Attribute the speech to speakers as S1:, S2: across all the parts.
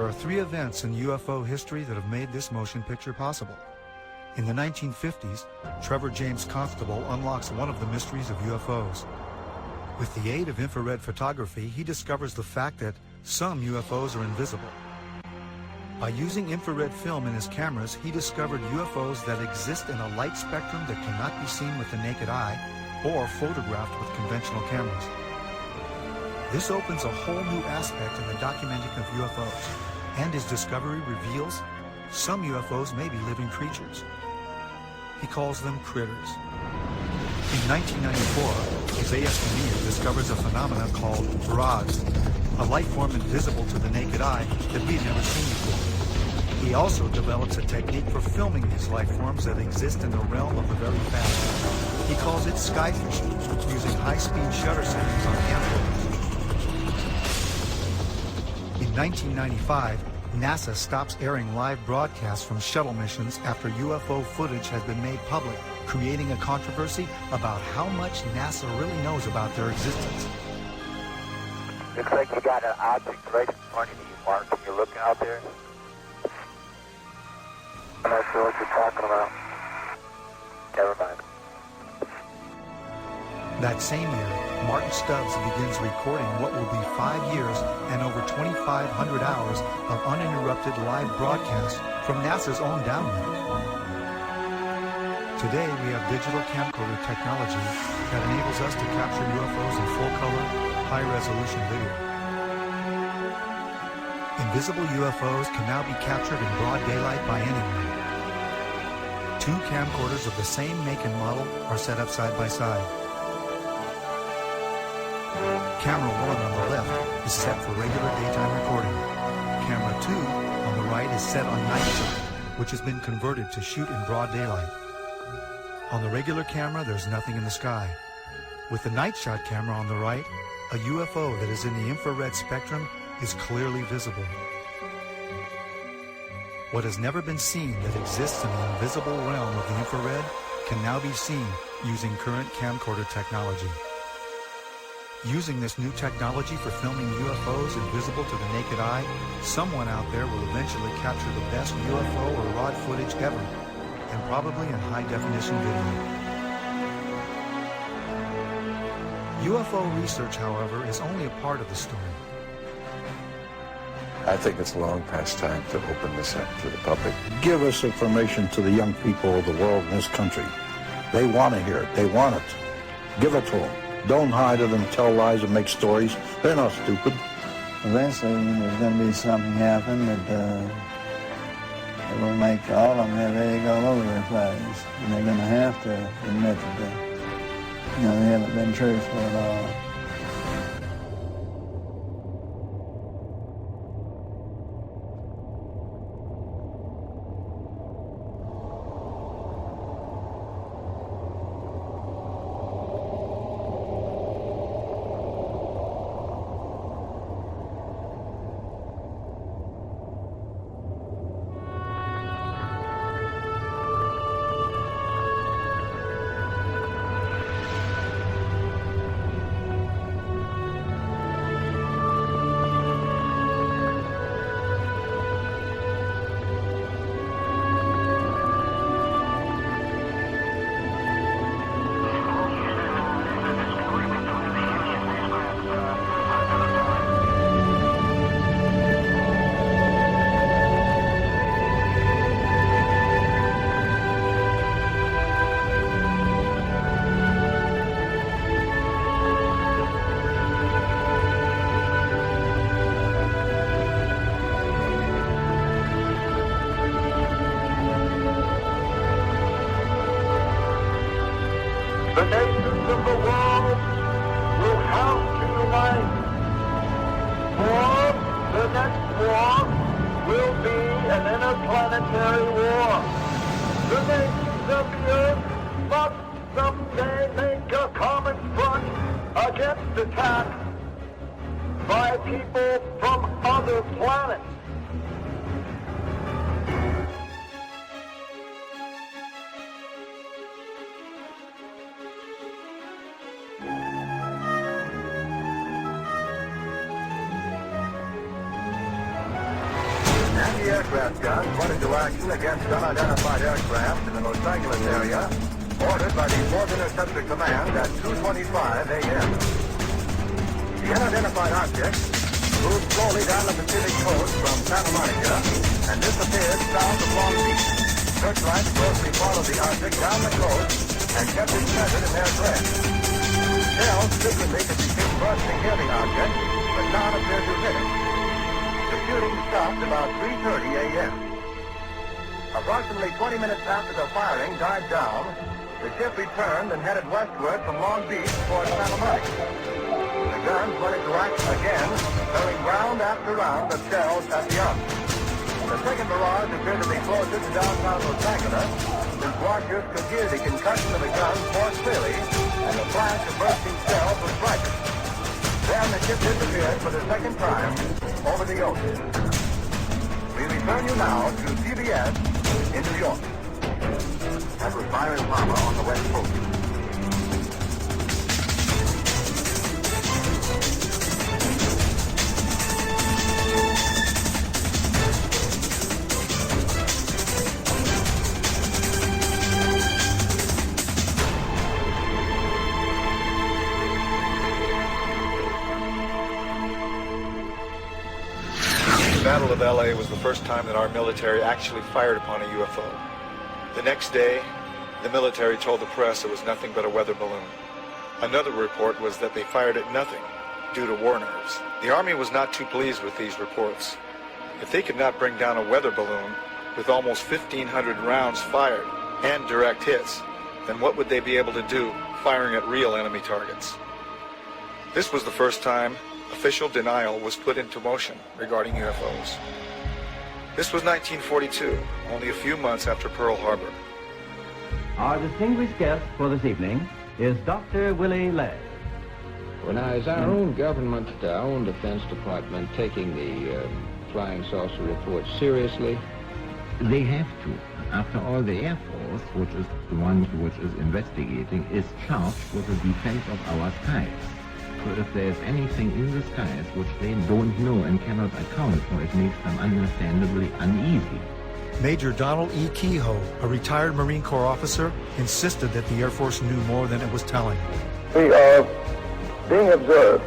S1: There are three events in UFO history that have made this motion picture possible. In the 1950s, Trevor James Constable unlocks one of the mysteries of UFOs. With the aid of infrared photography, he discovers the fact that some UFOs are invisible. By using infrared film in his cameras, he discovered UFOs that exist in a light spectrum that cannot be seen with the naked eye or photographed with conventional cameras. This opens a whole new aspect in the documenting of UFOs, and his discovery reveals some UFOs may be living creatures. He calls them critters. In 1994, Isaiah Shamir discovers a phenomenon called mirage, a life form invisible to the naked eye that we've never seen before. He also develops a technique for filming these life forms that exist in the realm of the very fast. He calls it skyfishing, using high-speed shutter settings on camcorders. In 1995, NASA stops airing live broadcasts from shuttle missions after UFO footage has been made public, creating a controversy about how much NASA really knows about their existence.
S2: Looks like you got an object right in front of you, Mark. Are you looking out there? I'm not sure what you're talking about. Never mind.
S1: That same year, Martin Stubbs begins recording what will be 5 years and over 2,500 hours of uninterrupted live broadcasts from NASA's own downlink. Today, we have digital camcorder technology that enables us to capture UFOs in full-color, high-resolution video. Invisible UFOs can now be captured in broad daylight by anyone. Two camcorders of the same make and model are set up side by side. Camera 1 on the left is set for regular daytime recording. Camera 2 on the right is set on night shot, which has been converted to shoot in broad daylight. On the regular camera, there's nothing in the sky. With the night shot camera on the right, a UFO that is in the infrared spectrum is clearly visible. What has never been seen that exists in the invisible realm of the infrared can now be seen using current camcorder technology. Using this new technology for filming UFOs invisible to the naked eye, someone out there will eventually capture the best UFO or ROD footage ever, and probably in high-definition video. UFO research, however, is only a part of the story.
S3: I think it's long past time to open this up to the public.
S4: Give us information to the young people of the world in this country. They want to hear it. They want it. Give it to them. Don't hide it and tell lies and make stories. They're not stupid.
S5: Eventually, there's going to be something happen that it will make all of them have egg all over their face. And they're going to have to admit that they haven't been truthful at all.
S6: The nations of the world will have to unite, or the next war will be an interplanetary war. The nations of the earth must someday make a common front against attack by people from other planets.
S2: wanted to action against unidentified aircraft in the Los Angeles area, ordered by the 4th Interceptor Command at 2:25 a.m. The unidentified object moved slowly down the Pacific coast from Santa Monica and disappeared south of Long Beach. Searchlights closely followed the object down the coast and kept it centered in their threat. Shells frequently could be seen bursting near the object, but none appeared to hit it. The shooting stopped about 3:30 a.m. Approximately 20 minutes after the firing died down, the ship returned and headed westward from Long Beach toward Santa Monica. The guns went into action again, throwing round after round of shells at the object. The second barrage appeared to be closer to downtown Los Angeles, since watchers could hear the concussion of the guns more clearly, and the flash of bursting shells was brighter. Then the ship disappeared for the second time over the ocean. We return you now to CBS in New York. That was Byron Palmer on the West Coast.
S1: The Battle of LA was the first time that our military actually fired upon a UFO. The next day, the military told the press it was nothing but a weather balloon. Another report was that they fired at nothing due to war nerves. The Army was not too pleased with these reports. If they could not bring down a weather balloon with almost 1,500 rounds fired and direct hits, then what would they be able to do firing at real enemy targets? This was the first time official denial was put into motion regarding UFOs. This was 1942, only a few months after Pearl Harbor.
S7: Our distinguished guest for this evening is Dr. Willie Lay.
S8: Well, now, is our own government, our own Defense Department, taking the flying saucer reports seriously?
S9: They have to. After all, the Air Force, which is the one which is investigating, is charged with the defense of our skies. So if there's anything in the skies which they don't know and cannot account for, it makes them understandably uneasy.
S1: Major Donald E. Kehoe, a retired Marine Corps officer, insisted that the Air Force knew more than it was telling.
S6: We are being observed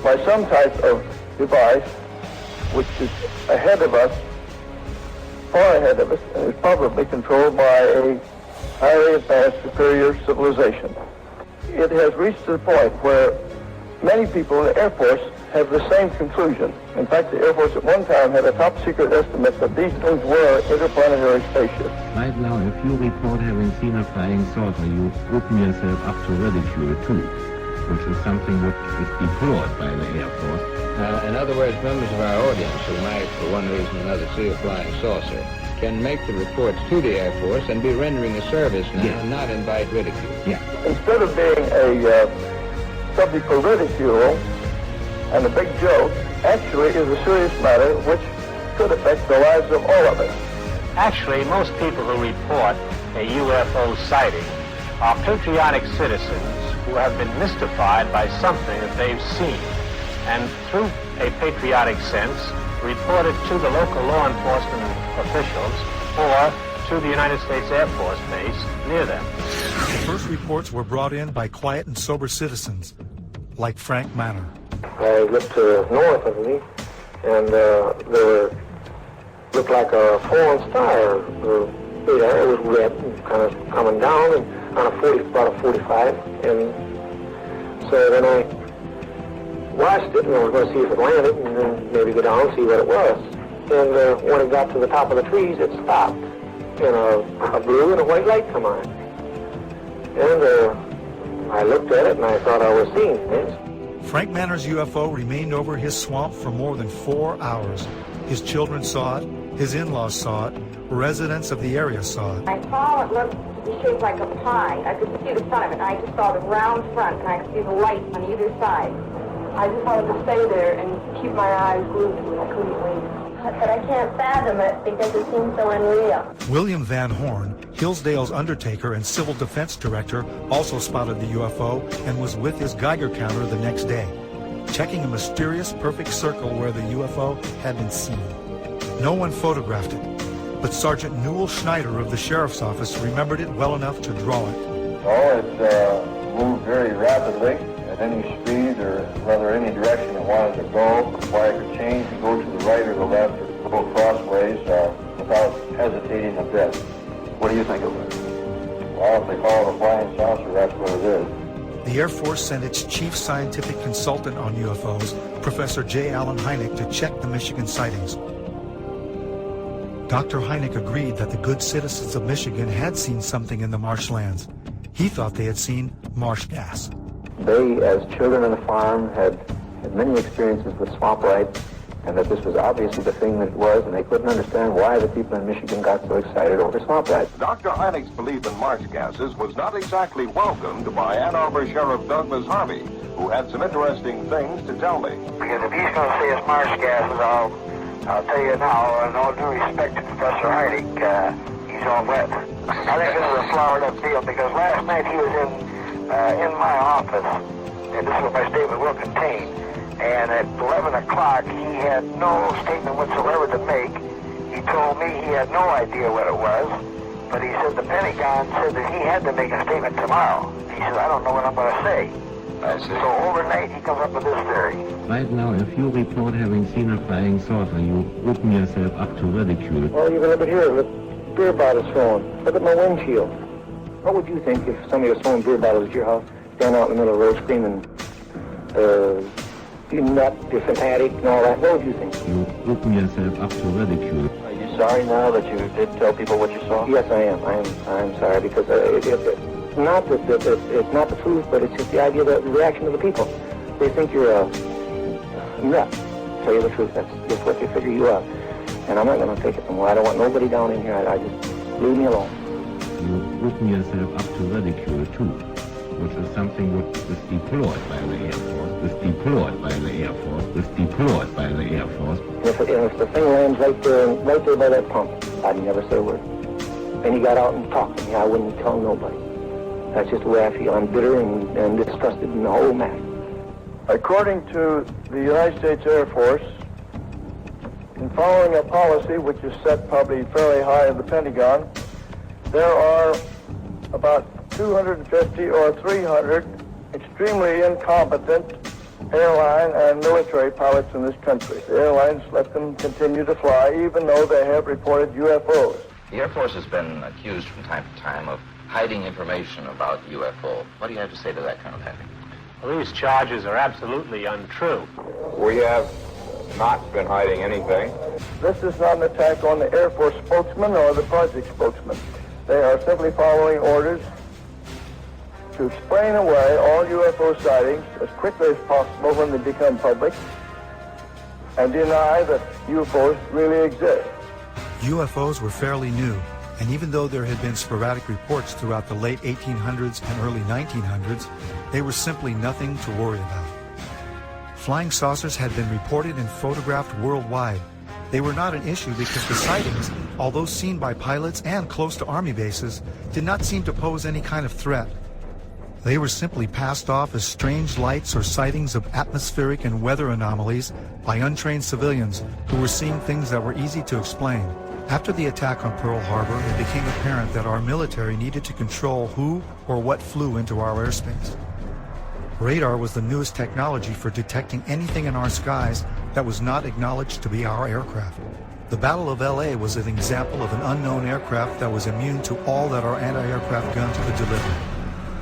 S6: by some type of device which is ahead of us, far ahead of us, and is probably controlled by a highly advanced superior civilization. It has reached the point where many people in the Air Force have the same conclusion. In fact, the Air Force at one time had a top secret estimate that these things were interplanetary spaceships.
S9: Right now, if you report having seen a flying saucer, you open yourself up to ridicule too, which is something which is deplored by the Air Force.
S8: In other words, members of our audience who might, for one reason or another, see a flying saucer can make the reports to the Air Force and be rendering a service now, and not invite ridicule.
S9: Yeah.
S6: Instead of being a subject for ridicule and a big joke, actually is a serious matter which could affect the lives of all of us.
S10: Actually, most people who report a UFO sighting are patriotic citizens who have been mystified by something that they've seen, and through a patriotic sense, report it to the local law enforcement officials or to the United States Air Force base near them.
S1: The first reports were brought in by quiet and sober citizens, like Frank Manor.
S6: I looked north of me, and there looked like a fallen star. The air was red and kind of coming down, and on about a 45. And so then I watched it, and I was going to see if it landed, and then maybe go down and see what it was. And when it got to the top of the trees, it stopped, and a blue and a white light come on. And I looked at it, and I thought I was seeing things.
S1: Frank Manor's UFO remained over his swamp for more than 4 hours. His children saw it, his in-laws saw it, residents of the area saw it.
S11: I saw it looked shaped like a pie. I could see the front of it, and I just saw the round front, and I could see the lights on either side. I just wanted to stay there and keep my eyes glued to it. I couldn't leave. But I can't fathom it because it seems so unreal.
S1: William Van Horn, Hillsdale's undertaker and civil defense director, also spotted the UFO and was with his Geiger counter the next day, checking a mysterious perfect circle where the UFO had been seen. No one photographed it. but Sergeant Newell Schneider of the Sheriff's Office remembered it well enough to draw it.
S12: Oh, it moved very rapidly at any speed or rather any direction it wanted to go. Why it could change and go to the right or the left or go crossways without hesitating a bit.
S13: What do you think of it?
S12: Well, if they call it a flying saucer, that's what it is.
S1: The Air Force sent its chief scientific consultant on UFOs, Professor J. Allen Hynek, to check the Michigan sightings. Dr. Hynek agreed that the good citizens of Michigan had seen something in the marshlands. He thought they had seen marsh gas.
S13: They, as children on the farm, had many experiences with swamp lights, and that this was obviously the thing that it was, and they couldn't understand why the people in Michigan got so excited over swamp lights.
S14: Dr. Hynek's belief in marsh gases was not exactly welcomed by Ann Arbor Sheriff Douglas Harvey, who had some interesting things to tell me.
S6: Because if he's going to say it's marsh gases, I'll tell you now, in all due respect to Professor Hynek, he's all wet. I think this is a flowered up deal, because last night he was in my office, and this is what my statement will contain. And at 11 o'clock, he had no statement whatsoever to make. He told me he had no idea what it was, but he said the Pentagon said that he had to make a statement tomorrow. He said, I don't know what I'm going to say. So overnight, he comes up with this theory.
S9: Right now, if you report having seen a flying saucer, you open yourself up to ridicule.
S13: Well, you can look at here, look, beer bottles thrown. Look at my windshield. What would you think if somebody was throwing beer bottles at your house, standing out in the middle of the road screaming, you nut, you're fanatic, and all that? What would you think?
S9: You open yourself up to ridicule.
S12: Are you sorry now that you did tell people what you saw?
S13: Yes, I am. I'm sorry, because it's not that it's not the truth, but it's just the idea, the reaction of the people. They think you're a nut. To tell you the truth, that's just what they figure you are. And I'm not going to take it no more. I don't want nobody down in here. I just leave me alone.
S9: You open yourself up to ridicule too, which is something which is deplored by the Air Force, is deplored by the Air Force, is deplored by the Air Force.
S13: If the thing lands right there by that pump, I'd never say a word. And he got out and talked to me. I wouldn't tell nobody. That's just the way I feel. I'm bitter and disgusted in the whole matter.
S12: According to the United States Air Force, in following a policy which is set probably fairly high in the Pentagon, there are about 250 or 300 extremely incompetent airline and military pilots in this country. The airlines let them continue to fly even though they have reported UFOs.
S15: The Air Force has been accused from time to time of hiding information about UFO. What do you have to say to that, Colonel Henry?
S10: Well, these charges are absolutely untrue.
S12: We have not been hiding anything. This is not an attack on the Air Force spokesman or the project spokesman. They are simply following orders to explain away all UFO sightings as quickly as possible when they become public and deny that UFOs really exist.
S1: UFOs were fairly new, and even though there had been sporadic reports throughout the late 1800s and early 1900s, they were simply nothing to worry about. Flying saucers had been reported and photographed worldwide. They were not an issue because the sightings, although seen by pilots and close to Army bases, did not seem to pose any kind of threat. They were simply passed off as strange lights or sightings of atmospheric and weather anomalies by untrained civilians who were seeing things that were easy to explain. After the attack on Pearl Harbor, it became apparent that our military needed to control who or what flew into our airspace. Radar was the newest technology for detecting anything in our skies that was not acknowledged to be our aircraft. The Battle of LA was an example of an unknown aircraft that was immune to all that our anti-aircraft guns could deliver.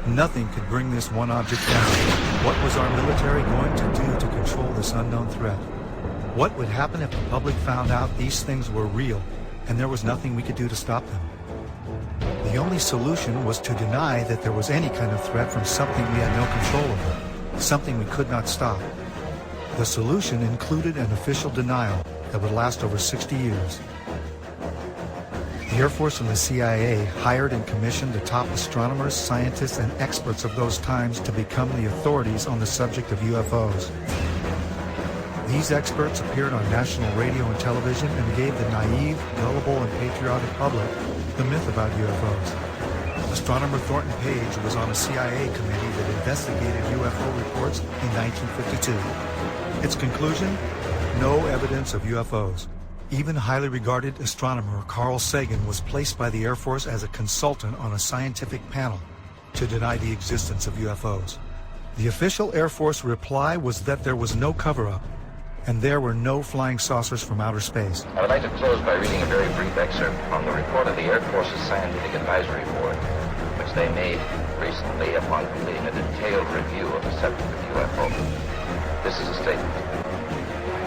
S1: Nothing could bring this one object down. What was our military going to do to control this unknown threat? What would happen if the public found out these things were real and there was nothing we could do to stop them? The only solution was to deny that there was any kind of threat from something we had no control over, something we could not stop. The solution included an official denial that would last over 60 years. The Air Force and the CIA hired and commissioned the top astronomers, scientists, and experts of those times to become the authorities on the subject of UFOs. These experts appeared on national radio and television and gave the naive, gullible, and patriotic public the myth about UFOs. Astronomer Thornton Page was on a CIA committee that investigated UFO reports in 1952. Its conclusion? No evidence of UFOs. Even highly regarded astronomer Carl Sagan was placed by the Air Force as a consultant on a scientific panel to deny the existence of UFOs. The official Air Force reply was that there was no cover-up, and there were no flying saucers from outer space.
S15: I would like to close by reading a very brief excerpt from the report of the Air Force's Scientific Advisory Board, which they made recently upon completing a detailed review of the subject of UFO. This is a statement.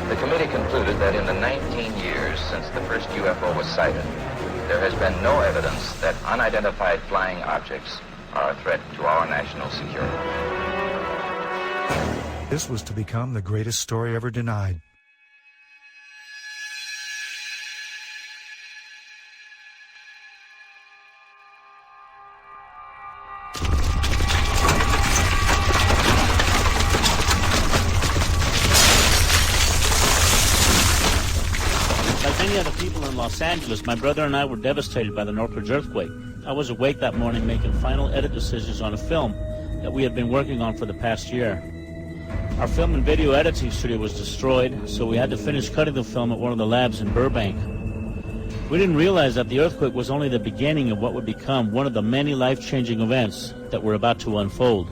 S15: The committee concluded that in the 19 years since the first UFO was sighted, there has been no evidence that unidentified flying objects are a threat to our national security.
S1: This was to become the greatest story ever denied.
S16: Like many other people in Los Angeles, my brother and I were devastated by the Northridge earthquake. I was awake that morning making final edit decisions on a film that we had been working on for the past year. Our film and video editing studio was destroyed, so we had to finish cutting the film at one of the labs in Burbank. We didn't realize that the earthquake was only the beginning of what would become one of the many life-changing events that were about to unfold.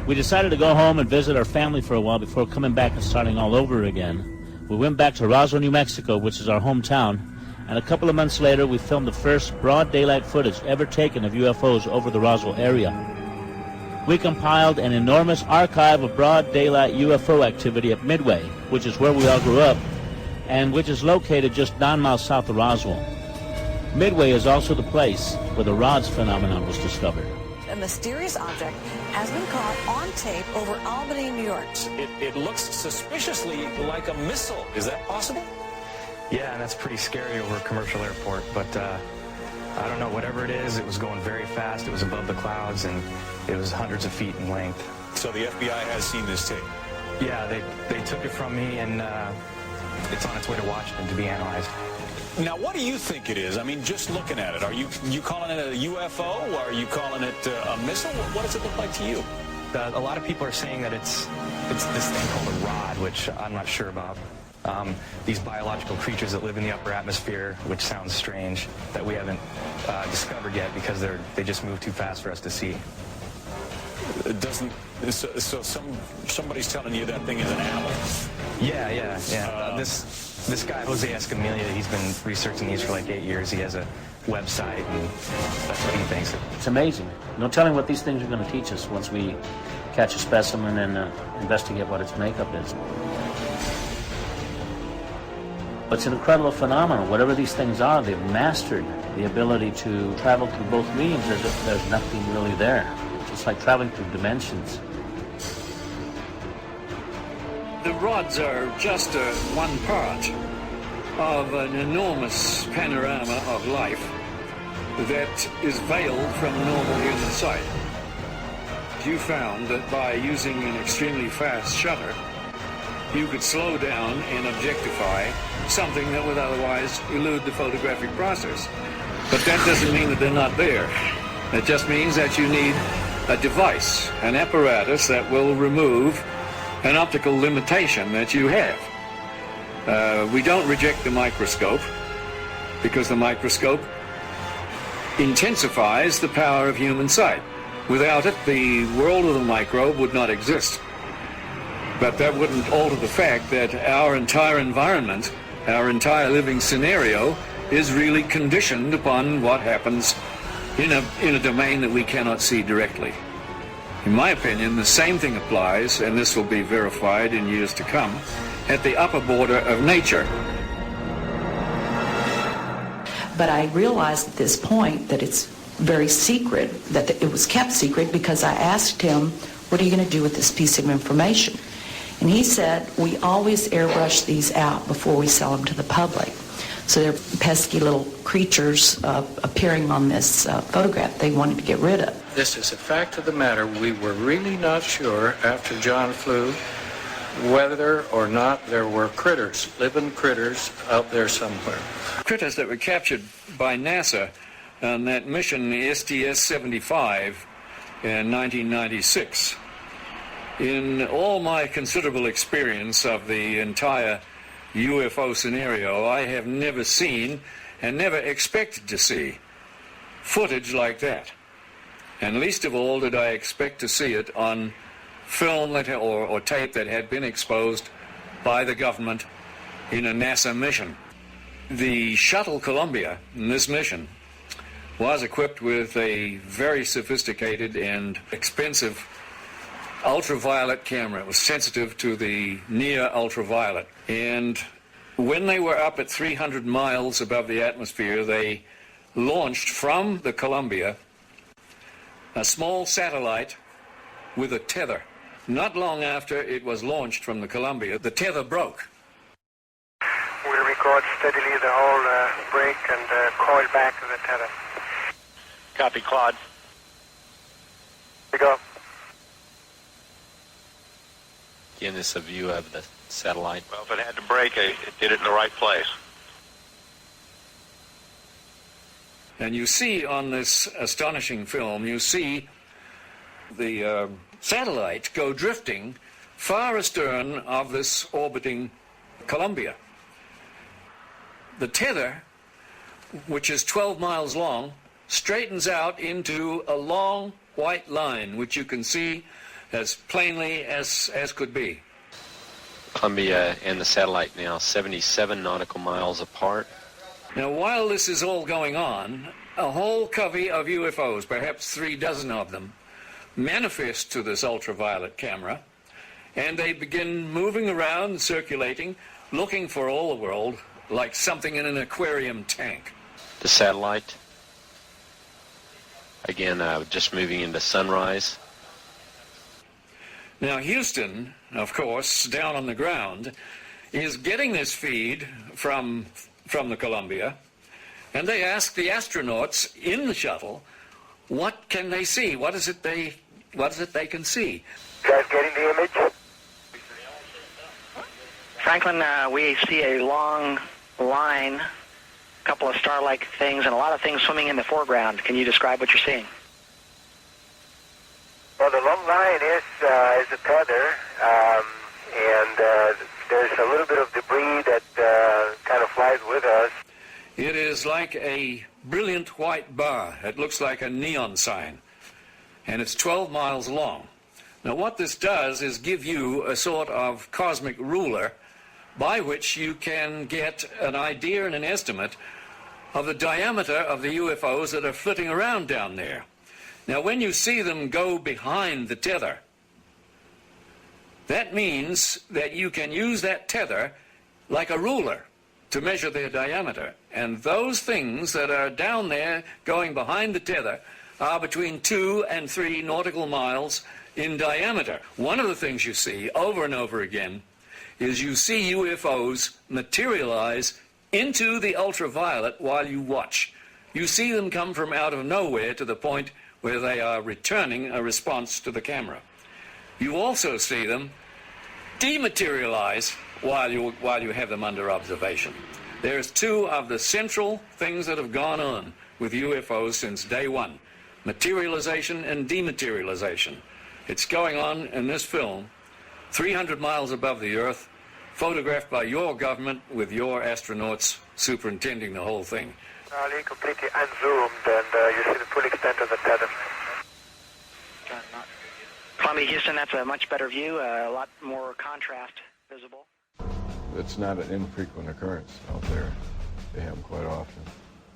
S16: We decided to go home and visit our family for a while before coming back and starting all over again. We went back to Roswell, New Mexico, which is our hometown, and a couple of months later we filmed the first broad daylight footage ever taken of UFOs over the Roswell area. We compiled an enormous archive of broad daylight UFO activity at Midway, which is where we all grew up, and which is located just 9 miles south of Roswell. Midway is also the place where the rods phenomenon was discovered.
S17: A mysterious object has been caught on tape over Albany, New York.
S18: It looks suspiciously like a missile. Is that possible?
S19: Yeah, and that's pretty scary over a commercial airport, but I don't know, whatever it is, it was going very fast, it was above the clouds, and it was hundreds of feet in length.
S18: So the FBI has seen this tape?
S19: Yeah, they took it from me, and it's on its way to Washington to be analyzed.
S18: Now, what do you think it is? I mean, just looking at it, are you calling it a UFO, or are you calling it a missile? What does it look like to you?
S19: A lot of people are saying that it's this thing called a rod, which I'm not sure about. These biological creatures that live in the upper atmosphere, which sounds strange, that we haven't discovered yet because they just move too fast for us to see.
S18: It doesn't. So somebody's telling you that thing is an animal.
S19: Yeah. This guy Jose Escamilla, he's been researching these for like 8 years. He has a website, and that's what he thinks.
S16: It's amazing. No telling what these things are going to teach us once we catch a specimen and investigate what its makeup is. But it's an incredible phenomenon. Whatever these things are, they've mastered the ability to travel through both mediums as if there's nothing really there. It's like traveling through dimensions.
S20: The rods are just one part of an enormous panorama of life that is veiled from normal human sight. You found that by using an extremely fast shutter, you could slow down and objectify something that would otherwise elude the photographic process. But that doesn't mean that they're not there. It just means that you need a device, an apparatus that will remove an optical limitation that you have. We don't reject the microscope because the microscope intensifies the power of human sight. Without it, the world of the microbe would not exist. But that wouldn't alter the fact that our entire environment, our entire living scenario, is really conditioned upon what happens in a domain that we cannot see directly. In my opinion, the same thing applies, and this will be verified in years to come, at the upper border of nature.
S21: But I realized at this point that it's very secret, that it was kept secret, because I asked him, what are you going to do with this piece of information? And he said, we always airbrush these out before we sell them to the public. So they're pesky little creatures appearing on this photograph they wanted to get rid of.
S22: This is a fact of the matter. We were really not sure after John flew whether or not there were critters, living critters out there somewhere.
S20: Critters that were captured by NASA on that mission STS-75 in 1996. In all my considerable experience of the entire UFO scenario, I have never seen and never expected to see footage like that. And least of all did I expect to see it on film or tape that had been exposed by the government in a NASA mission. The shuttle Columbia in this mission was equipped with a very sophisticated and expensive ultraviolet camera. It was sensitive to the near ultraviolet. And when they were up at 300 miles above the atmosphere, they launched from the Columbia a small satellite with a tether. Not long after it was launched from the Columbia, the tether broke.
S3: We'll record steadily the whole break and coil back to the tether.
S10: Copy, Claude.
S3: Here we go.
S10: Again, this is a view of the satellite.
S3: Well, if it had to break, it did it in the right place.
S20: And you see on this astonishing film, you see the satellite go drifting far astern of this orbiting Columbia. The tether, which is 12 miles long, straightens out into a long white line, which you can see as plainly as could be.
S10: Columbia and the satellite now 77 nautical miles apart.
S20: Now, while this is all going on, a whole covey of UFOs, perhaps 36 of them, manifest to this ultraviolet camera, and they begin moving around, circulating, looking for all the world like something in an aquarium tank.
S10: The satellite, again, just moving into sunrise.
S20: Now, Houston, of course, down on the ground, is getting this feed from the Columbia, and they ask the astronauts in the shuttle, what can they see? What is it they can see?
S3: You guys getting the image?
S4: Franklin, we see a long line, a couple of star-like things, and a lot of things swimming in the foreground. Can you describe what you're seeing?
S3: Well, the long line is a tether, and there's a little bit of debris that kind of flies with us.
S20: It is like a brilliant white bar. It looks like a neon sign, and it's 12 miles long. Now, what this does is give you a sort of cosmic ruler by which you can get an idea and an estimate of the diameter of the UFOs that are flitting around down there. Now, when you see them go behind the tether, that means that you can use that tether like a ruler to measure their diameter. And those things that are down there going behind the tether are between 2 and 3 nautical miles in diameter. One of the things you see over and over again is you see UFOs materialize into the ultraviolet while you watch. You see them come from out of nowhere to the point where they are returning a response to the camera. You also see them dematerialize while you have them under observation. There's 2 of the central things that have gone on with UFOs since day one: materialization and dematerialization. It's going on in this film, 300 miles above the Earth, photographed by your government with your astronauts superintending the whole thing.
S3: Charlie, completely unzoomed, and you see the full extent of the tether.
S4: Columbia, Houston, that's a much better view, a lot more contrast visible.
S23: It's not an infrequent occurrence out there. They happen quite often.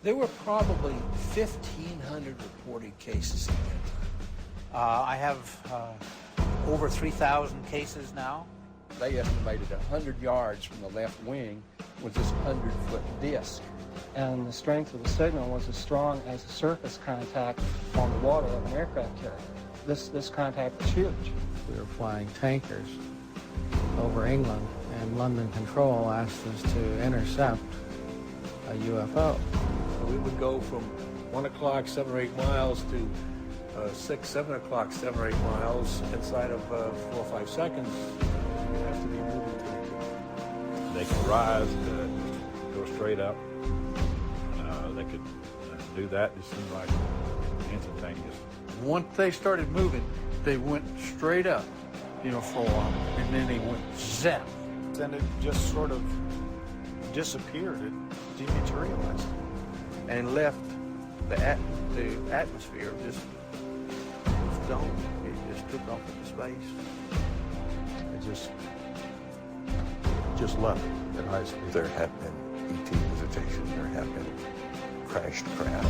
S24: There were probably 1,500 reported cases in that time. I have over 3,000 cases now.
S25: They estimated 100 yards from the left wing was this 100-foot disc.
S26: And the strength of the signal was as strong as the surface contact on the water of an aircraft carrier. This contact was huge.
S27: We were flying tankers over England, and London Control asked us to intercept a UFO.
S25: So we would go from 1 o'clock, 7 or 8 miles to 6, 7 o'clock, 7 or 8 miles inside of 4 or 5 seconds. You have to be moving to.
S28: They could rise, go straight up. They could do that. It seemed like instantaneous.
S24: Once they started moving, they went straight up, for a while, and then they went zap.
S28: And it just sort of disappeared. It dematerialized.
S25: And left the atmosphere just was dome. It just took off into space.
S28: It just left at high speed.
S2: There have been ET visitation. There have been crashed craft.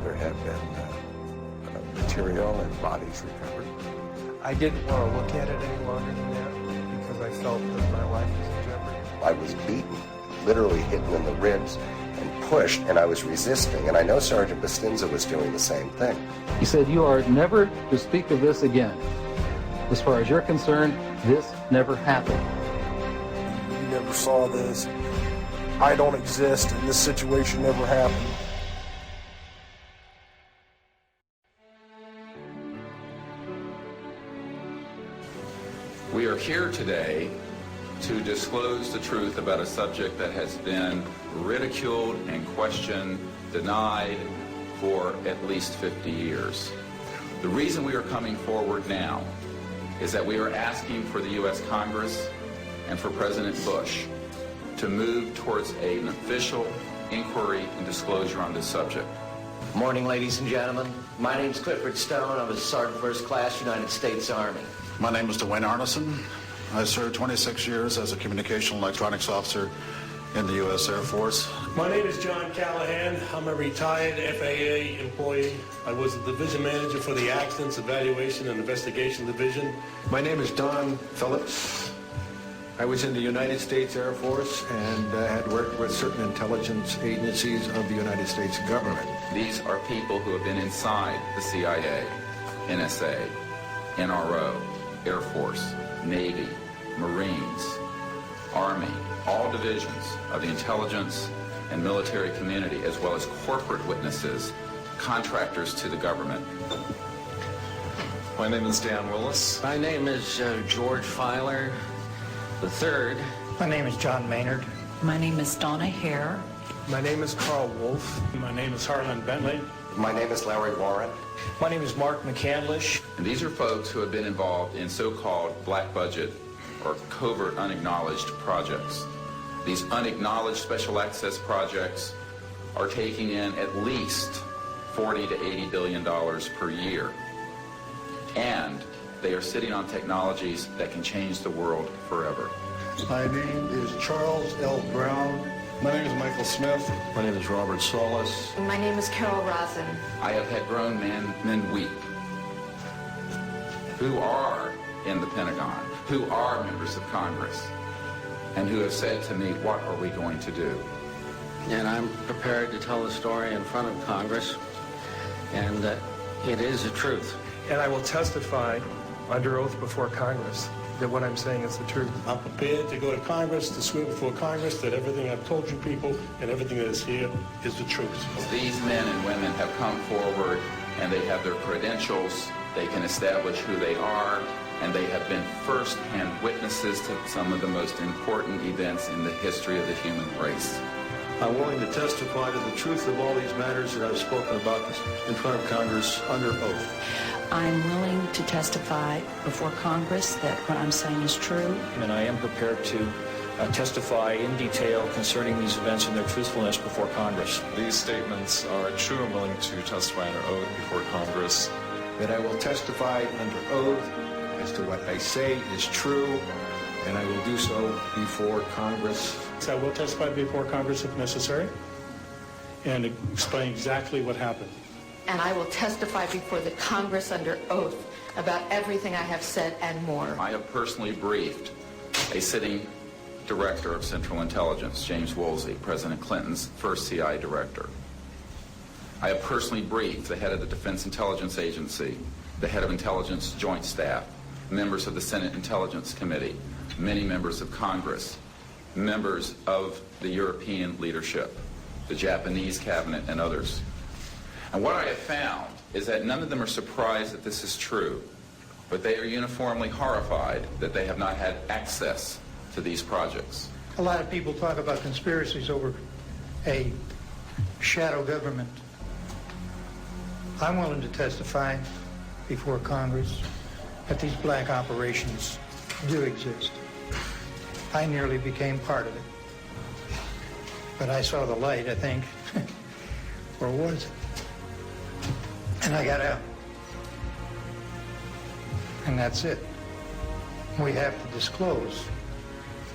S2: There have been material and bodies recovered.
S25: I didn't want to look at it any longer than that because I felt that my life was in jeopardy.
S2: I was beaten, literally hit in the ribs and pushed, and I was resisting. And I know Sergeant Bustinza was doing the same thing.
S5: He said, "You are never to speak of this again. As far as you're concerned, this never happened."
S6: You never saw this. I don't exist, and this situation never happened.
S7: We are here today to disclose the truth about a subject that has been ridiculed and questioned, denied for at least 50 years. The reason we are coming forward now is that we are asking for the U.S. Congress and for President Bush to move towards an official inquiry and disclosure on this subject.
S8: Morning, ladies and gentlemen. My name's Clifford Stone. I was a Sergeant First Class, United States Army.
S9: My name is Dwayne Arneson. I served 26 years as a communication electronics officer in the U.S. Air Force.
S25: My name is John Callahan. I'm a retired FAA employee. I was the division manager for the Accidents Evaluation and Investigation Division.
S11: My name is Don Phillips. I was in the United States Air Force and had worked with certain intelligence agencies of the United States government.
S7: These are people who have been inside the CIA, NSA, NRO, Air Force, Navy, Marines, Army, all divisions of the intelligence and military community, as well as corporate witnesses, contractors to the government.
S14: My name is Dan Willis.
S8: My name is George Filer III.
S29: My name is John Maynard.
S21: My name is Donna Hare.
S6: My name is Carl Wolf.
S25: My name is Harlan Bentley.
S2: My name is Larry Warren.
S29: My name is Mark McCandlish.
S7: And these are folks who have been involved in so-called black budget or covert unacknowledged projects. These unacknowledged special access projects are taking in at least $40 to $80 billion per year. And they are sitting on technologies that can change the world forever.
S30: My name is Charles L. Brown.
S9: My name is Michael Smith.
S11: My name is Robert Solis.
S31: My name is Carol Rosin.
S7: I have had grown men weep who are in the Pentagon, who are members of Congress, and who have said to me, what are we going to do?
S27: And I'm prepared to tell the story in front of Congress, and it is the truth.
S6: And I will testify under oath before Congress that what I'm saying is the truth.
S25: I'm prepared to go to Congress, to swear before Congress that everything I've told you people and everything that is here is the truth.
S7: These men and women have come forward and they have their credentials, they can establish who they are, and they have been first-hand witnesses to some of the most important events in the history of the human race.
S11: I'm willing to testify to the truth of all these matters that I've spoken about in front of Congress under oath.
S21: I'm willing to testify before Congress that what I'm saying is true.
S32: And I am prepared to testify in detail concerning these events and their truthfulness before Congress.
S14: These statements are true and willing to testify under oath before Congress.
S11: That I will testify under oath as to what I say is true, and I will do so before Congress.
S25: So I will testify before Congress if necessary and explain exactly what happened.
S31: And I will testify before the Congress under oath about everything I have said and more.
S7: I have personally briefed a sitting director of Central Intelligence, James Woolsey, President Clinton's first CIA director. I have personally briefed the head of the Defense Intelligence Agency, the head of Intelligence Joint Staff, members of the Senate Intelligence Committee, many members of Congress, members of the European leadership, the Japanese cabinet, and others. And what I have found is that none of them are surprised that this is true, but they are uniformly horrified that they have not had access to these projects.
S29: A lot of people talk about conspiracies over a shadow government. I'm willing to testify before Congress that these black operations do exist. I nearly became part of it. but I saw the light, I think. Or was it? And I got out. And that's it. We have to disclose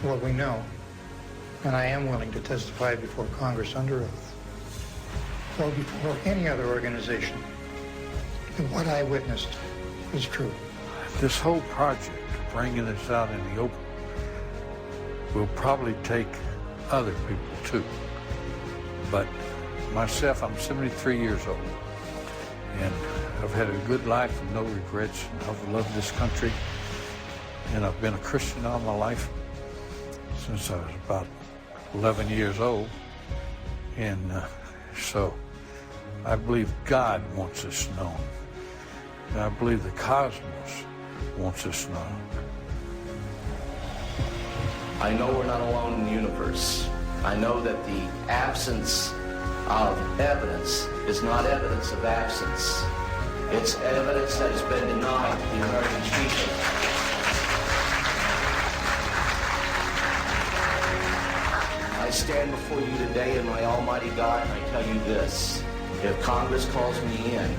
S29: what we know. And I am willing to testify before Congress under oath, or before any other organization, that what I witnessed is true.
S25: This whole project, bringing this out in the open, will probably take other people too. But myself, I'm 73 years old, and I've had a good life and no regrets. I've loved this country, and I've been a Christian all my life since I was about 11 years old. And so I believe God wants this known. And I believe the cosmos wants this known.
S8: I know we're not alone in the universe. I know that the absence of evidence is not evidence of absence. It's evidence that has been denied to the American people. I stand before you today in my almighty God, and I tell you this. If Congress calls me in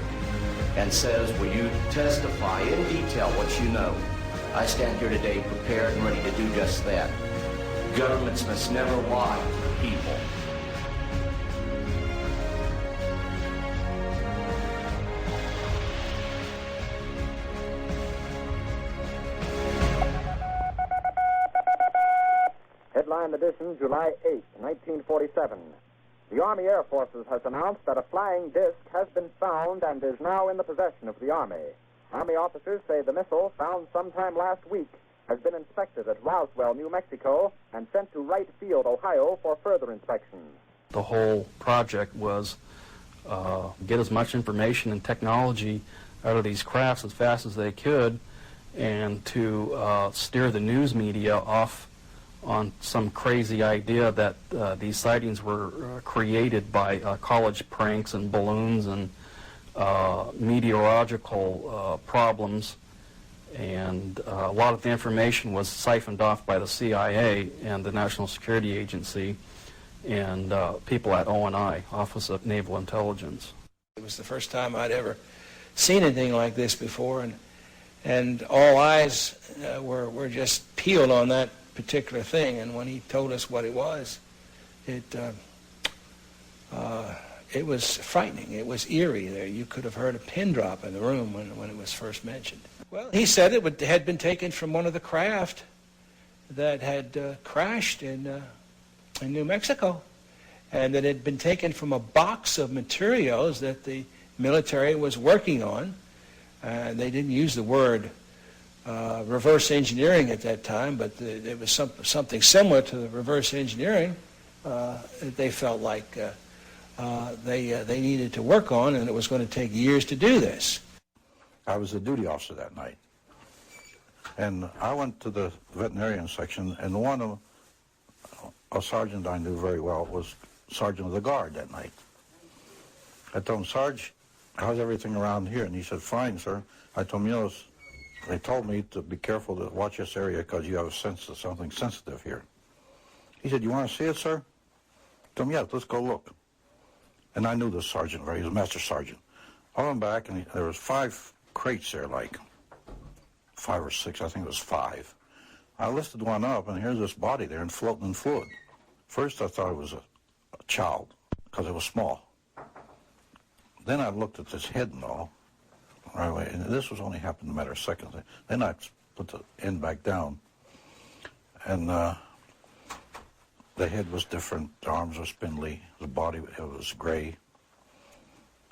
S8: and says, will you testify in detail what you know, I stand here today prepared and ready to do just that. Governments must never lie to the people.
S1: Headline edition, July 8, 1947. The Army Air Forces has announced that a flying disc has been found and is now in the possession of the Army. Army officers say the missile, found sometime last week, has been inspected at Roswell, New Mexico, and sent to Wright Field, Ohio, for further inspection.
S3: The whole project was get as much information and technology out of these crafts as fast as they could, and to steer the news media off on some crazy idea that these sightings were created by college pranks and balloons and meteorological problems. And a lot of the information was siphoned off by the CIA and the National Security Agency and people at ONI, Office of Naval Intelligence.
S25: It was the first time I'd ever seen anything like this before, and all eyes were just peeled on that particular thing. And when he told us what it was, it was frightening. It was eerie there. You could have heard a pin drop in the room when it was first mentioned. Well, he said it had been taken from one of the craft that had crashed in New Mexico, and that it had been taken from a box of materials that the military was working on. They didn't use the word reverse engineering at that time, but it was something similar to the reverse engineering that they felt like they needed to work on, and it was going to take years to do this.
S9: I was a duty officer that night, and I went to the veterinarian section, and one of a sergeant I knew very well was sergeant of the guard that night. I told him, Sarge, how's everything around here? And he said, fine, sir. I told him, you know, they told me to be careful to watch this area because you have a sense of something sensitive here. He said, you want to see it, sir? I told him, yeah, let's go look. And I knew this sergeant, he was a master sergeant. I went back, and there was 5 crates there, like 5 or 6, I think it was 5. I lifted one up, and here's this body there and floating in fluid. First, I thought it was a child because it was small. Then I looked at this head and all, right away, and this was only happened in a matter of seconds. Then I put the end back down, and the head was different, the arms were spindly, the body, it was gray.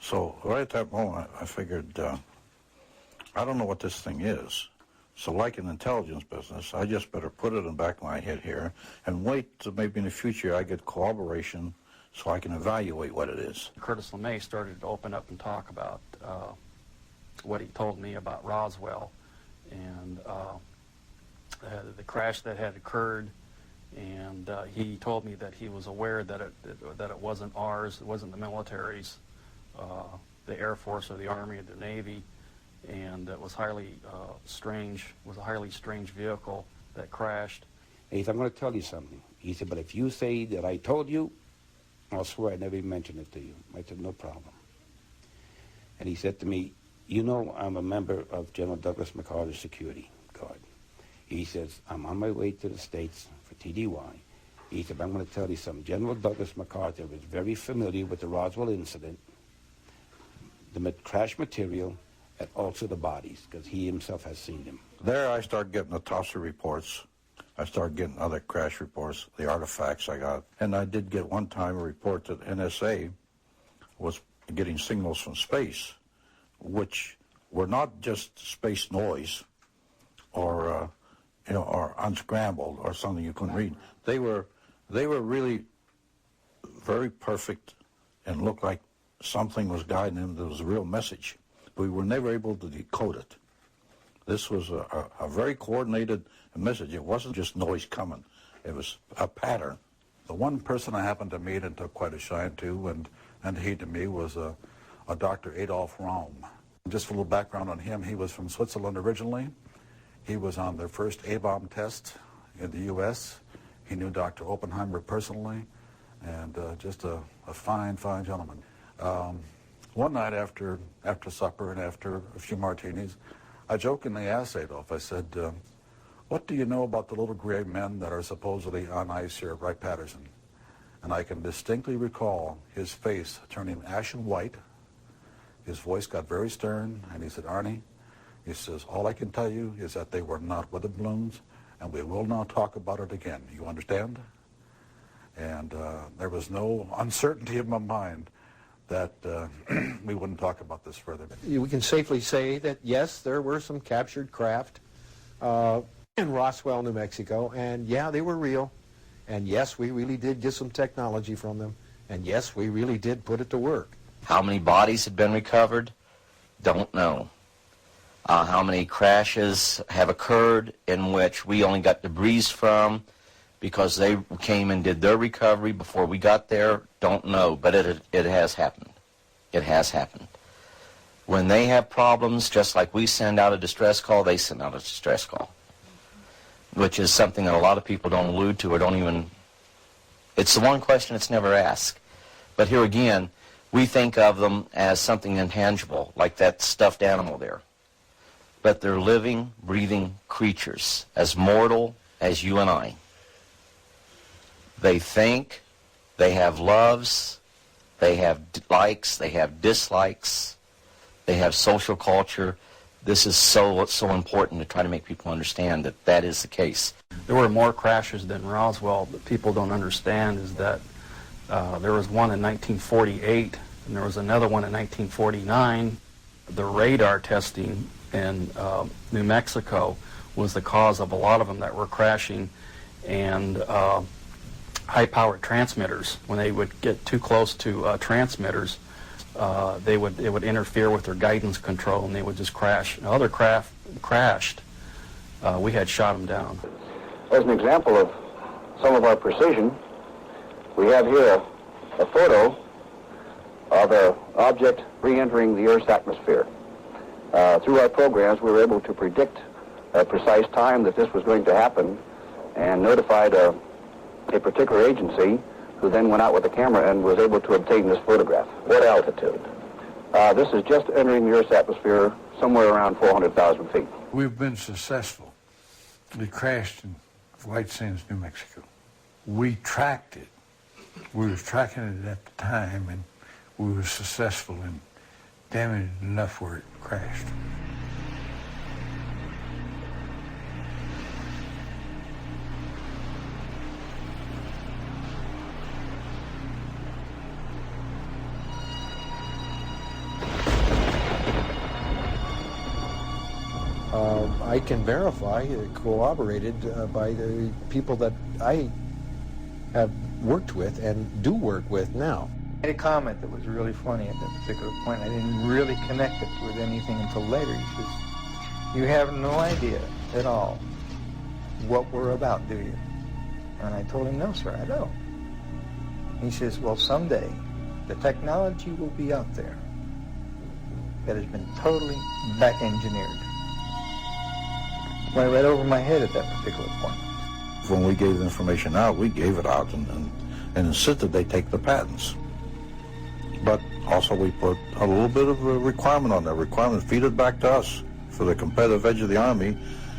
S9: So right at that moment, I figured, I don't know what this thing is. So like in intelligence business, I just better put it in the back of my head here and wait till maybe in the future I get corroboration so I can evaluate what it is.
S3: Curtis LeMay started to open up and talk about what he told me about Roswell and the crash that had occurred, and he told me that he was aware that it wasn't ours, it wasn't the military's, the Air Force or the Army or the Navy, and it was highly strange, was a highly strange vehicle that crashed.
S10: And he said, I'm going to tell you something. He said, but if you say that I told you,
S4: I'll swear I never even mentioned it to you. I said, no problem. And he said to me, you know, I'm a member of General Douglas MacArthur's security guard. He says, I'm on my way to the States for TDY. He said, I'm going to tell you something. General Douglas MacArthur was very familiar with the Roswell incident, the crash material, and also the bodies, because he himself has seen them.
S9: There I started getting the Tosser reports. I started getting other crash reports, the artifacts I got. And I did get one time a report that NSA was getting signals from space, which were not just space noise or, or unscrambled or something you couldn't read. They were really very perfect and looked like something was guiding them. There was a real message. We were never able to decode it. This was a very coordinated message. It wasn't just noise coming. It was a pattern.
S10: The one person I happened to meet and took quite a shine to, and he to me, was a Dr. Adolf Raum. Just a little background on him. He was from Switzerland originally. He was on their first A-bomb test in the U.S. He knew Dr. Oppenheimer personally, and just a fine, fine gentleman. One night after supper and after a few martinis, I jokingly asked Adolf, I said, what do you know about the little gray men that are supposedly on ice here at Wright-Patterson? And I can distinctly recall his face turning ashen white. His voice got very stern, and he said, Arnie, he says, all I can tell you is that they were not weather balloons, and we will not talk about it again. You understand? And there was no uncertainty in my mind that we wouldn't talk about this further.
S11: We can safely say that, yes, there were some captured craft in Roswell, New Mexico, and yeah, they were real. And yes, we really did get some technology from them. And yes, we really did put it to work.
S8: How many bodies had been recovered? Don't know. How many crashes have occurred in which we only got debris from because they came and did their recovery before we got there? Don't know, but it has happened. It has happened. When they have problems, just like we send out a distress call, they send out a distress call, which is something that a lot of people don't allude to or don't even... It's the one question that's never asked. But here again, we think of them as something intangible, like that stuffed animal there. But they're living, breathing creatures, as mortal as you and I. They think, they have loves, they have likes, they have dislikes, they have social culture. This is so important to try to make people understand that that is the case.
S3: There were more crashes than Roswell, but people don't understand is that there was one in 1948, and there was another one in 1949. The radar testing in New Mexico was the cause of a lot of them that were crashing, and high-powered transmitters, when they would get too close to transmitters, it would interfere with their guidance control, and they would just crash. Other craft crashed. We had shot them down.
S12: As an example of some of our precision, we have here a photo of an object re-entering the Earth's atmosphere. Through our programs, we were able to predict a precise time that this was going to happen and notified a particular agency who then went out with a camera and was able to obtain this photograph. What altitude? This is just entering the Earth's atmosphere somewhere around 400,000 feet.
S25: We've been successful. We crashed in White Sands, New Mexico. We tracked it. We were tracking it at the time, and we were successful in damaging it enough where it crashed.
S11: I can verify, corroborated by the people that I have worked with and do work with now.
S13: I made a comment that was really funny at that particular point. I didn't really connect it with anything until later. He says, "You have no idea at all what we're about, do you?" And I told him, "No, sir, I don't." He says, "Well, someday the technology will be out there that has been totally back-engineered." Went right over my head at that particular point.
S9: When we gave the information out, we gave it out, and and insisted they take the patents. But also we put a little bit of a requirement on that. Requirement, feed it back to us for the competitive edge of the Army.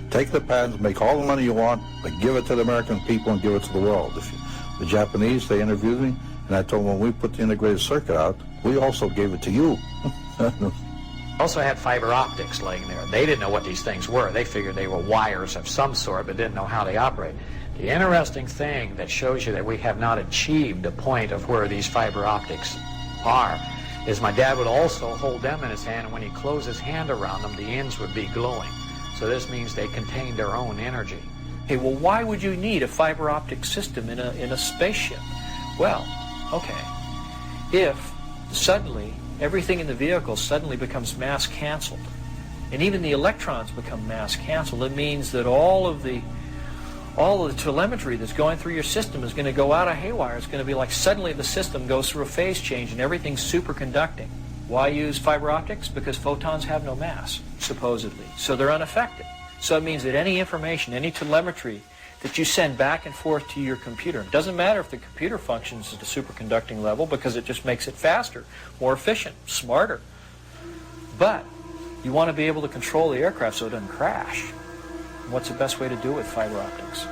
S9: Take the patents, make all the money you want, but give it to the American people and give it to the world. The Japanese, they interviewed me, and I told them when we put the integrated circuit out, we also gave it to you.
S5: Also had fiber optics laying there. They didn't know what these things were. They figured they were wires of some sort, but didn't know how they operate. The interesting thing that shows you that we have not achieved a point of where these fiber optics are is my dad would also hold them in his hand, and when he closed his hand around them, the ends would be glowing. So this means they contain their own energy.
S32: Hey, well, why would you need a fiber optic system in a spaceship? Well, okay, if suddenly everything in the vehicle suddenly becomes mass canceled, and even the electrons become mass canceled, it means that all of the telemetry that's going through your system is going to go out of haywire. It's going to be like suddenly the system goes through a phase change and everything's superconducting. Why use fiber optics? Because photons have no mass, supposedly. So they're unaffected. So it means that any information, any telemetry that you send back and forth to your computer, it doesn't matter if the computer functions at a superconducting level because it just makes it faster, more efficient, smarter. But you want to be able to control the aircraft so it doesn't crash. What's the best way to do it with fiber optics?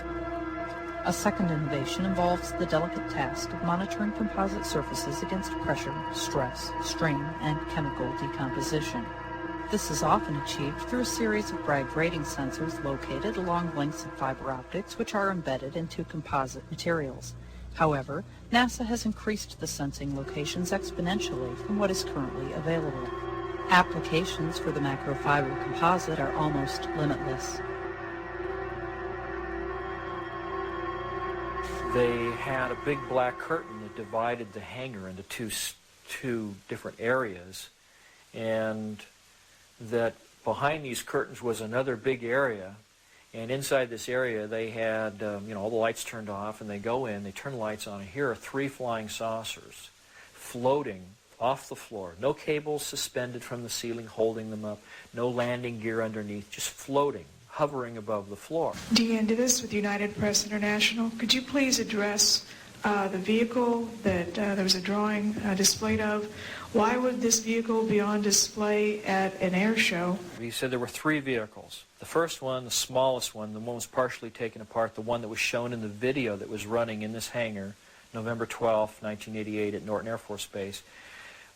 S15: A second innovation involves the delicate task of monitoring composite surfaces against pressure, stress, strain, and chemical decomposition. This is often achieved through a series of Bragg rating sensors located along lengths of fiber optics which are embedded into composite materials. However, NASA has increased the sensing locations exponentially from what is currently available. Applications for the macrofiber composite are almost limitless.
S32: They had a big black curtain that divided the hangar into two different areas, and that behind these curtains was another big area, and inside this area they had all the lights turned off, and they go in, they turn the lights on, and here are 3 flying saucers floating off the floor. No cables suspended from the ceiling holding them up, no landing gear underneath, just floating, hovering above the floor.
S16: Deanne Divis with United Press International. Could you please address the vehicle that there was a drawing displayed of? Why would this vehicle be on display at an air show?
S32: He said there were 3 vehicles. The first one, the smallest one, the one was partially taken apart, the one that was shown in the video that was running in this hangar, November 12, 1988 at Norton Air Force Base,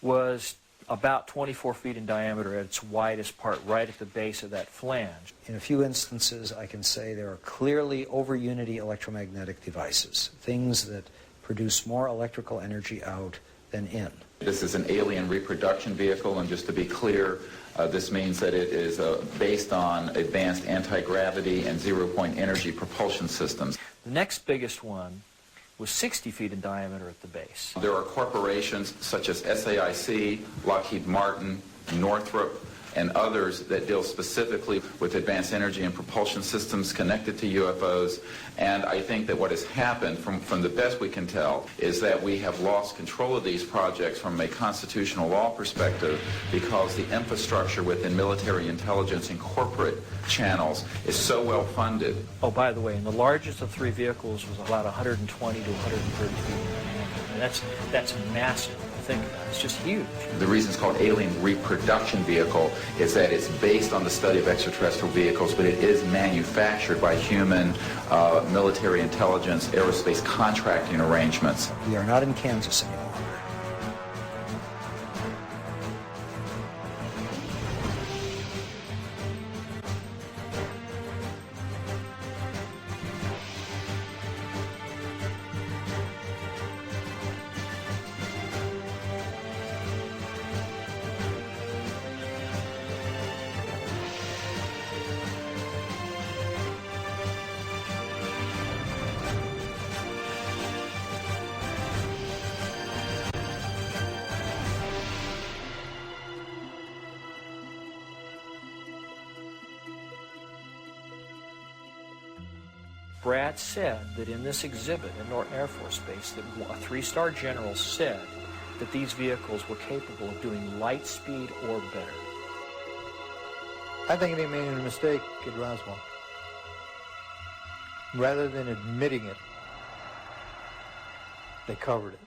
S32: was about 24 feet in diameter at its widest part, right at the base of that flange.
S17: In a few instances, I can say there are clearly over-unity electromagnetic devices, things that produce more electrical energy out than in.
S7: This is an alien reproduction vehicle, and just to be clear, this means that it is based on advanced anti-gravity and zero-point energy propulsion systems.
S32: The next biggest one was 60 feet in diameter at the base.
S7: There are corporations such as SAIC, Lockheed Martin, Northrop, and others that deal specifically with advanced energy and propulsion systems connected to UFOs. And I think that what has happened, from the best we can tell, is that we have lost control of these projects from a constitutional law perspective because the infrastructure within military intelligence and corporate channels is so well funded.
S32: Oh, by the way, and the largest of 3 vehicles was about 120 to 130 feet in diameter. And that's massive. Think about it. It's just huge.
S7: The reason it's called alien reproduction vehicle is that it's based on the study of extraterrestrial vehicles, but it is manufactured by human military intelligence, aerospace contracting arrangements.
S17: We are not in Kansas anymore.
S32: Brad said that in this exhibit at Norton Air Force Base that a 3-star general said that these vehicles were capable of doing light speed or better.
S13: I think they made a mistake at Roswell. Rather than admitting it, they covered it.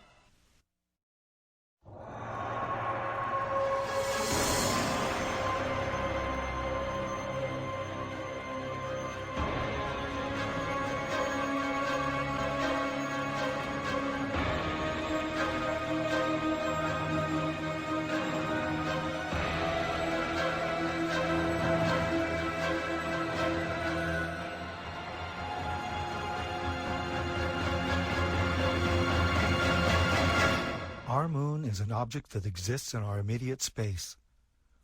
S2: Our moon is an object that exists in our immediate space.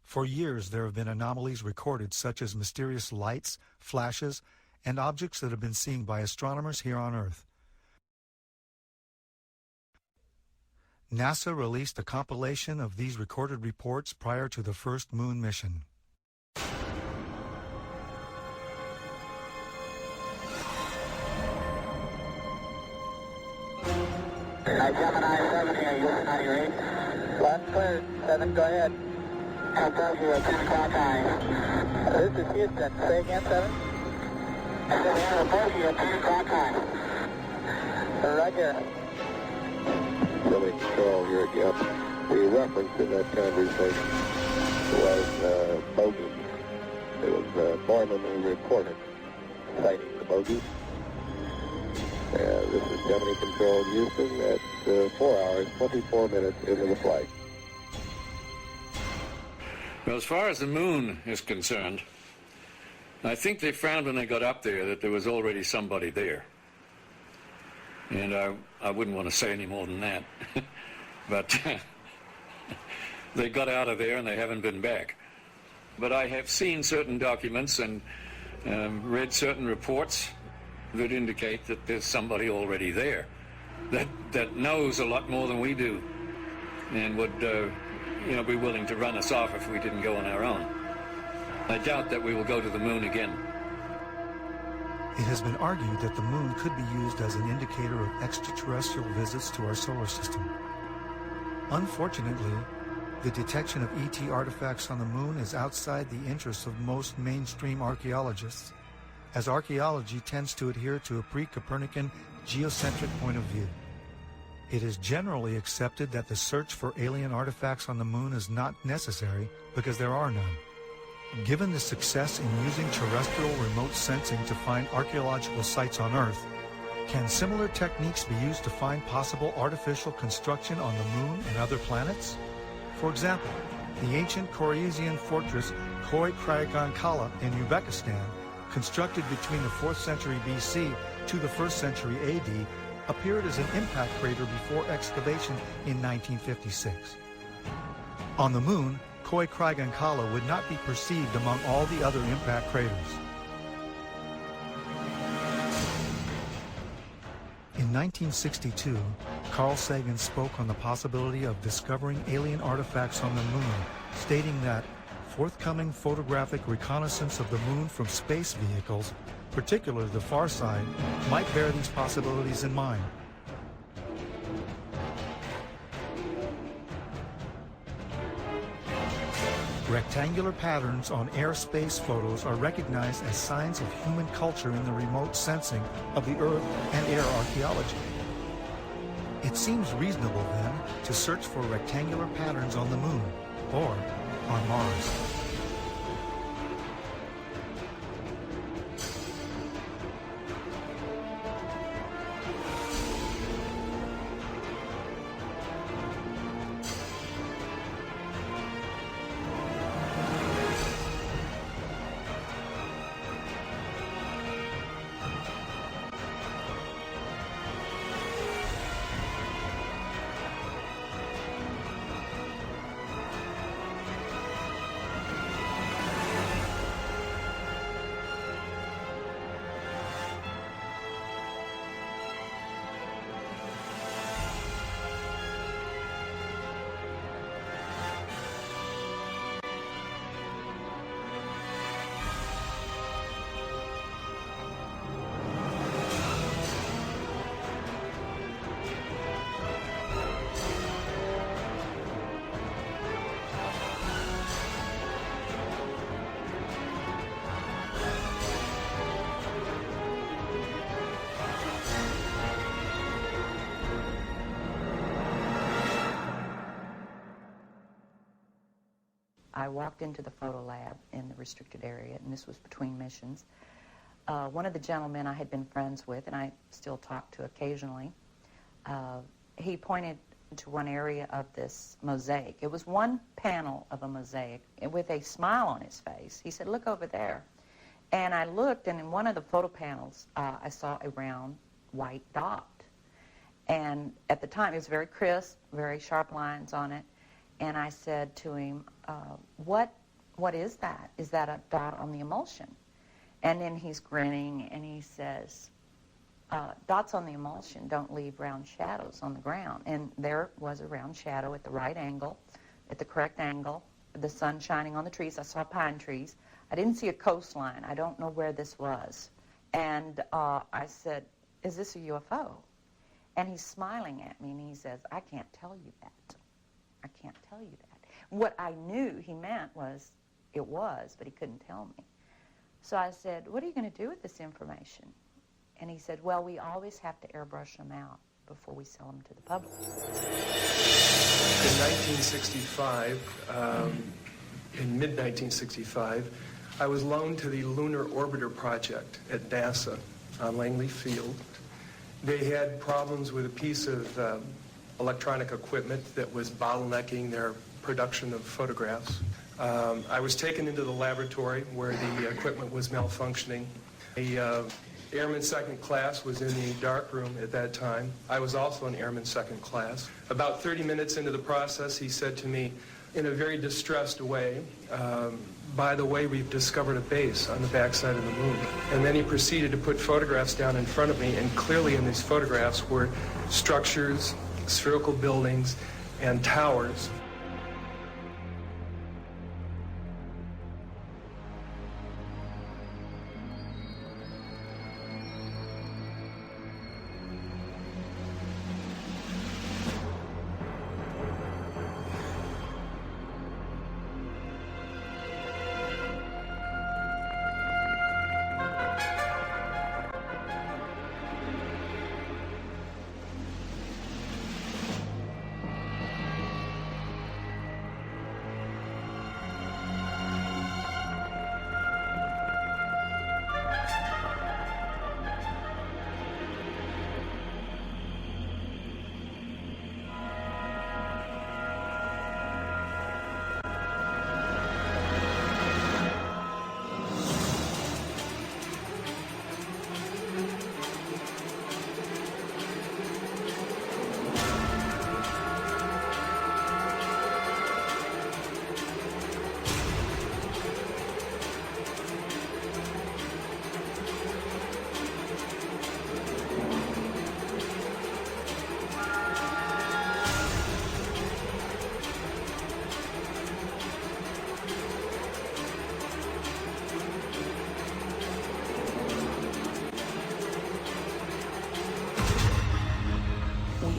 S2: For years, there have been anomalies recorded such as mysterious lights, flashes, and objects that have been seen by astronomers here on Earth. NASA released a compilation of these recorded reports prior to the first moon mission.
S6: Gemini 7 here, Houston on your 8. Last cleared, 7, go ahead. Approach you at 10 o'clock time. This is Houston, say again, 7? I said we have approach you at 10 o'clock time. Right here.
S18: Building control here again. The reference in that conversation was bogey. It was Borman who reported sighting the bogey. This is Gemini Control Houston at 4 hours, 24 minutes into the flight.
S19: Well, as far as the moon is concerned, I think they found when they got up there that there was already somebody there. And I wouldn't want to say any more than that. But they got out of there and they haven't been back. But I have seen certain documents and read certain reports that indicate that there's somebody already there that knows a lot more than we do and would be willing to run us off if we didn't go on our own. I doubt that we will go to the moon again.
S2: It has been argued that the moon could be used as an indicator of extraterrestrial visits to our solar system. Unfortunately, the detection of ET artifacts on the moon is outside the interests of most mainstream archaeologists, as archaeology tends to adhere to a pre-Copernican geocentric point of view. It is generally accepted that the search for alien artifacts on the moon is not necessary because there are none. Given the success in using terrestrial remote sensing to find archaeological sites on Earth, can similar techniques be used to find possible artificial construction on the moon and other planets? For example, the ancient Khorasan fortress Khoi Kragan Kala in Uzbekistan, constructed between the 4th century BC to the 1st century AD, appeared as an impact crater before excavation in 1956. On the moon, Khoi Kragan Kala would not be perceived among all the other impact craters. In 1962, Carl Sagan spoke on the possibility of discovering alien artifacts on the moon, stating that forthcoming photographic reconnaissance of the moon from space vehicles, particularly the far side, might bear these possibilities in mind. Rectangular patterns on airspace photos are recognized as signs of human culture in the remote sensing of the Earth and air archaeology. It seems reasonable, then, to search for rectangular patterns on the moon or on Mars.
S14: I walked into the photo lab in the restricted area, and this was between missions. One of the gentlemen I had been friends with, and I still talk to occasionally, he pointed to one area of this mosaic. It was one panel of a mosaic with a smile on his face. He said, "Look over there." And I looked, and in one of the photo panels, I saw a round white dot. And at the time, it was very crisp, very sharp lines on it. And I said to him, what is that? Is that a dot on the emulsion? And then he's grinning, and he says, dots on the emulsion don't leave round shadows on the ground. And there was a round shadow at the right angle, at the correct angle, the sun shining on the trees. I saw pine trees. I didn't see a coastline. I don't know where this was. And I said, "Is this a UFO?" And he's smiling at me, and he says, "I can't tell you that. I can't tell you that." What I knew he meant was it was, but he couldn't tell me. So I said, "What are you going to do with this information?" And he said, "Well, we always have to airbrush them out before we sell them to the public."
S20: In 1965, in mid-1965, I was loaned to the Lunar Orbiter Project at NASA on Langley Field. They had problems with a piece of electronic equipment that was bottlenecking their production of photographs. I was taken into the laboratory where the equipment was malfunctioning. The Airman Second Class was in the dark room at that time. I was also an Airman Second Class. About 30 minutes into the process, he said to me in a very distressed way, "By the way, we've discovered a base on the backside of the moon." And then he proceeded to put photographs down in front of me, and clearly in these photographs were structures, spherical buildings, and towers.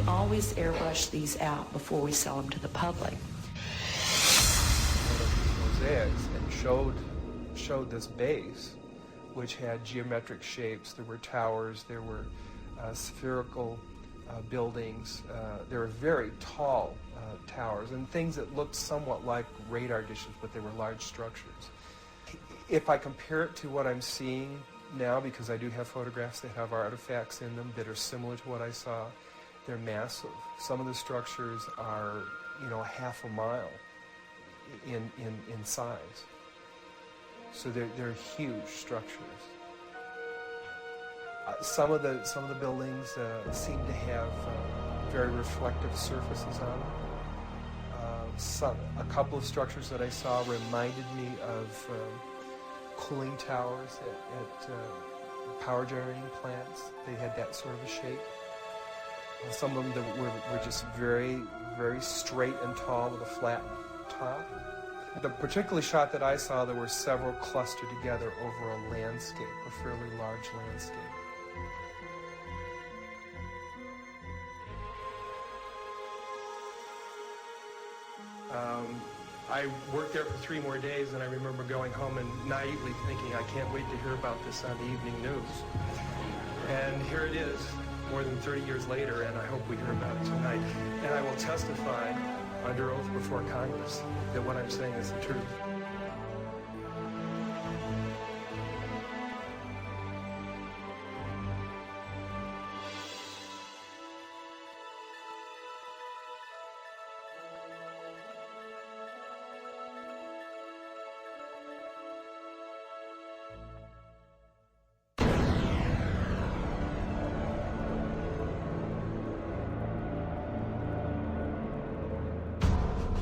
S15: Always airbrush these out before we sell them to the public.
S20: Mosaics and showed this base, which had geometric shapes. There were towers, there were spherical buildings, there were very tall towers and things that looked somewhat like radar dishes, but they were large structures. If I compare it to what I'm seeing now, because I do have photographs that have artifacts in them that are similar to what I saw, they're massive. Some of the structures are, half a mile in size. So they're huge structures. Some of the buildings seem to have very reflective surfaces on them. A couple of structures that I saw reminded me of cooling towers at power generating plants. They had that sort of a shape. Some of them were just very, very straight and tall with a flat top. The particular shot that I saw, there were several clustered together over a landscape, a fairly large landscape. I worked there for 3 more days, and I remember going home and naively thinking, I can't wait to hear about this on the evening news. And here it is, more than 30 years later, and I hope we hear about it tonight. And I will testify under oath before Congress that what I'm saying is the truth.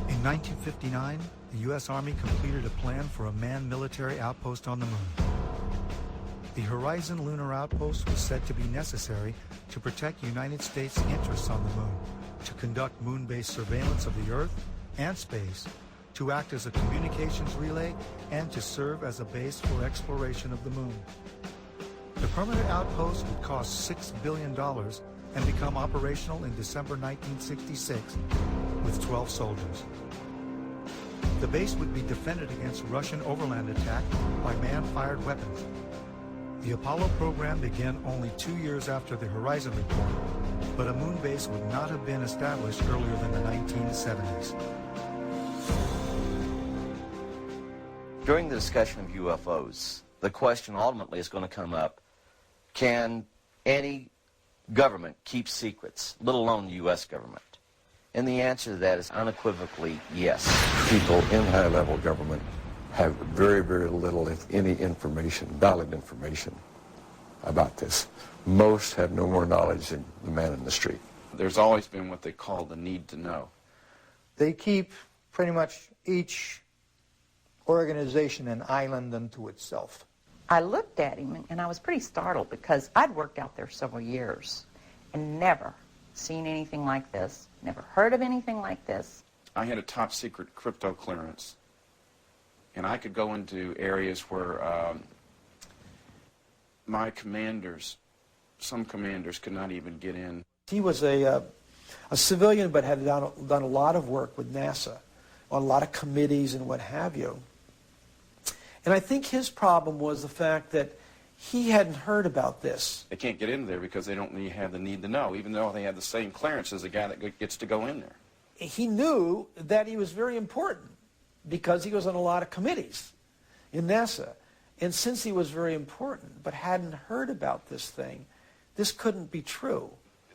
S2: In 1959, the U.S. Army completed a plan for a manned military outpost on the moon. The Horizon Lunar Outpost was said to be necessary to protect United States interests on the moon, to conduct moon-based surveillance of the Earth and space, to act as a communications relay, and to serve as a base for exploration of the moon. The permanent outpost would cost $6 billion and become operational in December 1966 with 12 soldiers. The base would be defended against Russian overland attack by man-fired weapons. The Apollo program began only 2 years after the Horizon report, but a moon base would not have been established earlier than the 1970s.
S8: During the discussion of UFOs, the question ultimately is going to come up, can any government keep secrets, let alone the U.S. government? And the answer to that is unequivocally yes.
S18: People in high-level government have very, very little, if any, information, valid information about this. Most have no more knowledge than the man in the street.
S7: There's always been what they call the need to know.
S13: They keep pretty much each organization an island unto itself.
S14: I looked at him and I was pretty startled because I'd worked out there several years and never seen anything like this, never heard of anything like this.
S7: I had a top secret crypto clearance, and I could go into areas where my commanders, some commanders could not even get in.
S13: He was a civilian but had done a lot of work with NASA on a lot of committees and what have you. And I think his problem was the fact that he hadn't heard about this.
S7: They can't get in there because they don't have the need to know, even though they have the same clearance as the guy that gets to go in there.
S13: He knew that he was very important because he was on a lot of committees in NASA. And since he was very important but hadn't heard about this thing, this couldn't be true.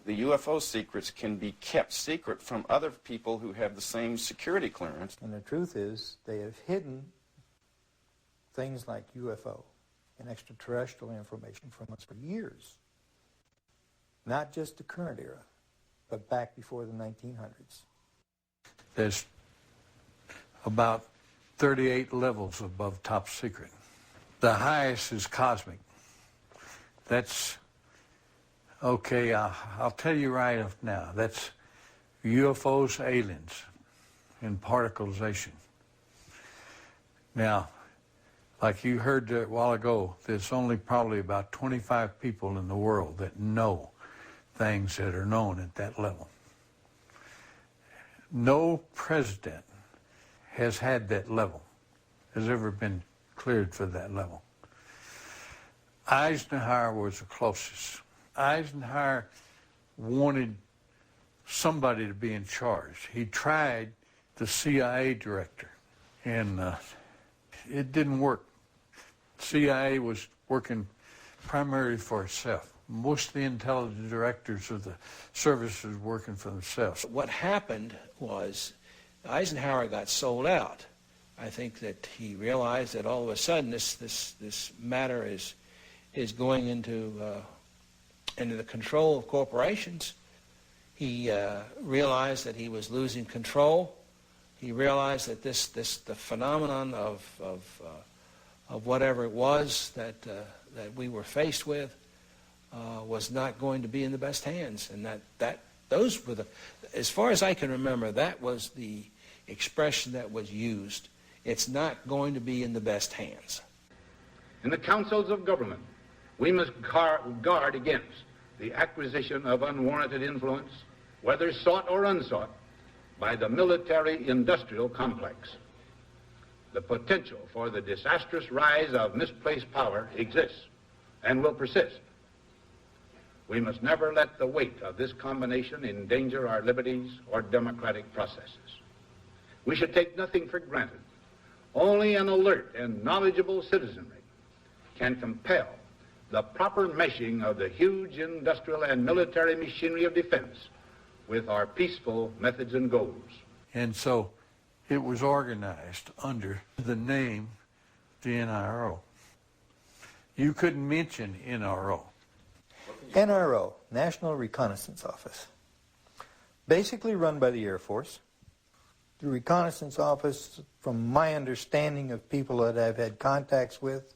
S7: The UFO secrets can be kept secret from other people who have the same security clearance.
S13: And the truth is, they have hidden things like UFO and extraterrestrial information from us for years. Not just the current era, but back before the 1900s.
S10: There's about 38 levels above top secret. The highest is cosmic. That's, okay, I'll tell you right off now, that's UFOs, aliens, and particleization. Now, like you heard a while ago, there's only probably about 25 people in the world that know things that are known at that level. No president has had that level, has ever been cleared for that level. Eisenhower was the closest. Eisenhower wanted somebody to be in charge. He tried the CIA director, and it didn't work. CIA was working primarily for itself. Most of the intelligence directors of the services were working for themselves.
S17: What happened was Eisenhower got sold out. I think that he realized that all of a sudden this matter is going into the control of corporations. He realized that he was losing control. He realized that the phenomenon of whatever it was that we were faced with was not going to be in the best hands, and those were as far as I can remember, that was the expression that was used. It's not going to be in the best hands.
S1: In the councils of government, we must guard against the acquisition of unwarranted influence, whether sought or unsought, by the military-industrial complex. The potential for the disastrous rise of misplaced power exists and will persist. We must never let the weight of this combination endanger our liberties or democratic processes. We should take nothing for granted. Only an alert and knowledgeable citizenry can compel the proper meshing of the huge industrial and military machinery of defense with our peaceful methods and goals.
S10: And so it was organized under the name the NRO. You couldn't mention NRO.
S13: NRO, National Reconnaissance Office, basically run by the Air Force. The Reconnaissance Office, from my understanding of people that I've had contacts with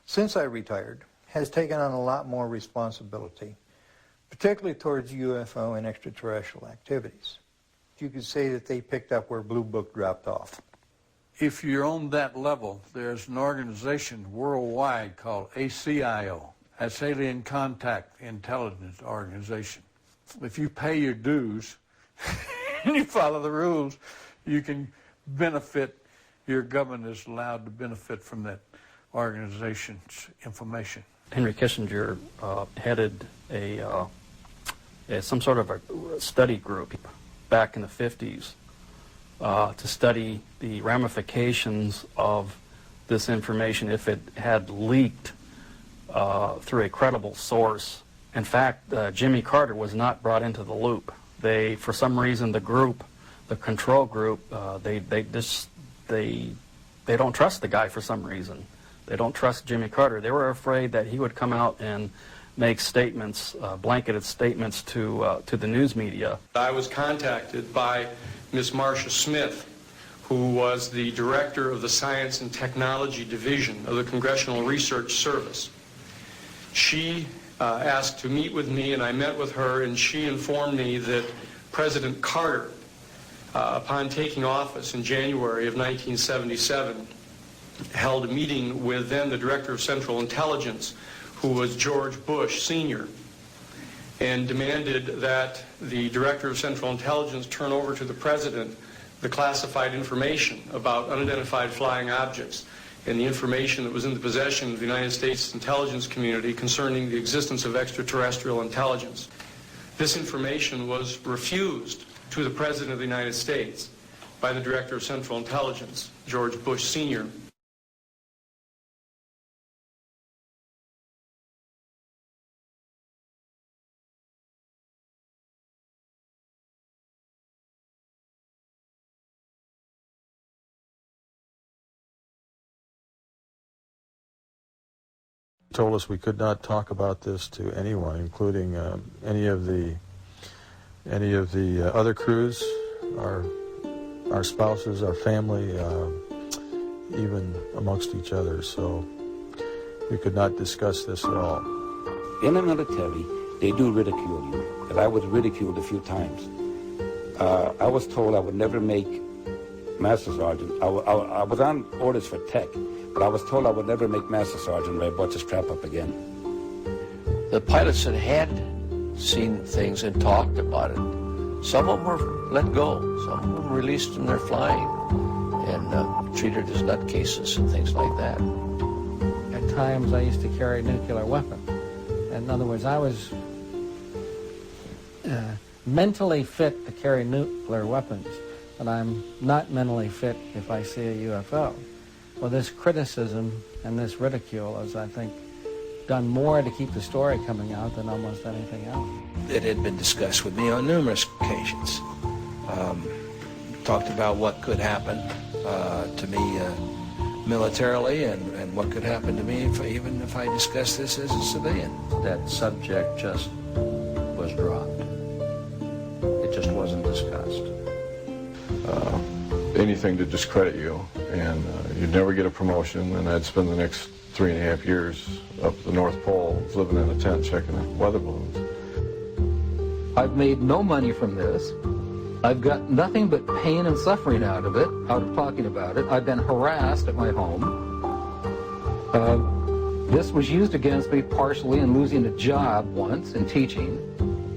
S13: since I retired, has taken on a lot more responsibility, particularly towards UFO and extraterrestrial activities. You could say that they picked up where Blue Book dropped off.
S10: If you're on that level, there's an organization worldwide called ACIO. That's Alien Contact Intelligence Organization. If you pay your dues and you follow the rules, you can benefit, your government is allowed to benefit from that organization's information.
S3: Henry Kissinger headed some sort of a study group back in the 50s to study the ramifications of this information if it had leaked through a credible source. In fact, Jimmy Carter was not brought into the loop. They, for some reason, the control group, they don't trust the guy for some reason. They don't trust Jimmy Carter. They were afraid that he would come out and make statements, blanketed statements to the news media.
S4: I was contacted by Ms. Marcia Smith, who was the director of the Science and Technology Division of the Congressional Research Service. She asked to meet with me, and I met with her, and she informed me that President Carter, upon taking office in January of 1977, held a meeting with then the Director of Central Intelligence, who was George Bush Sr., and demanded that the Director of Central Intelligence turn over to the President the classified information about unidentified flying objects and the information that was in the possession of the United States intelligence community concerning the existence of extraterrestrial intelligence. This information was refused to the President of the United States by the Director of Central Intelligence, George Bush Sr.
S21: Told us we could not talk about this to anyone, including any of the other crews, our spouses, our family, even amongst each other. So we could not discuss this at all.
S22: In the military, they do ridicule you, and I was ridiculed a few times. I was told I would never make Master Sergeant. I was on orders for tech, but I was told I would never make Master Sergeant, but I brought the strap up again.
S17: The pilots that had seen things and talked about it, some of them were let go, some of them released from their flying and treated as nutcases and things like that.
S23: At times I used to carry a nuclear weapon. In other words, I was mentally fit to carry nuclear weapons, but I'm not mentally fit if I see a UFO. Well, this criticism and this ridicule has, I think, done more to keep the story coming out than almost anything else.
S17: It had been discussed with me on numerous occasions. Talked about what could happen to me militarily and what could happen to me even if I discussed this as a civilian.
S5: That subject just was dropped. It just wasn't discussed.
S24: Anything to discredit you, and you'd never get a promotion, and I'd spend the next 3.5 years up the North Pole living in a tent checking weather balloons.
S26: I've made no money from this. I've got nothing but pain and suffering out of it, out of talking about it. I've been harassed at my home. This was used against me partially in losing a job once in teaching.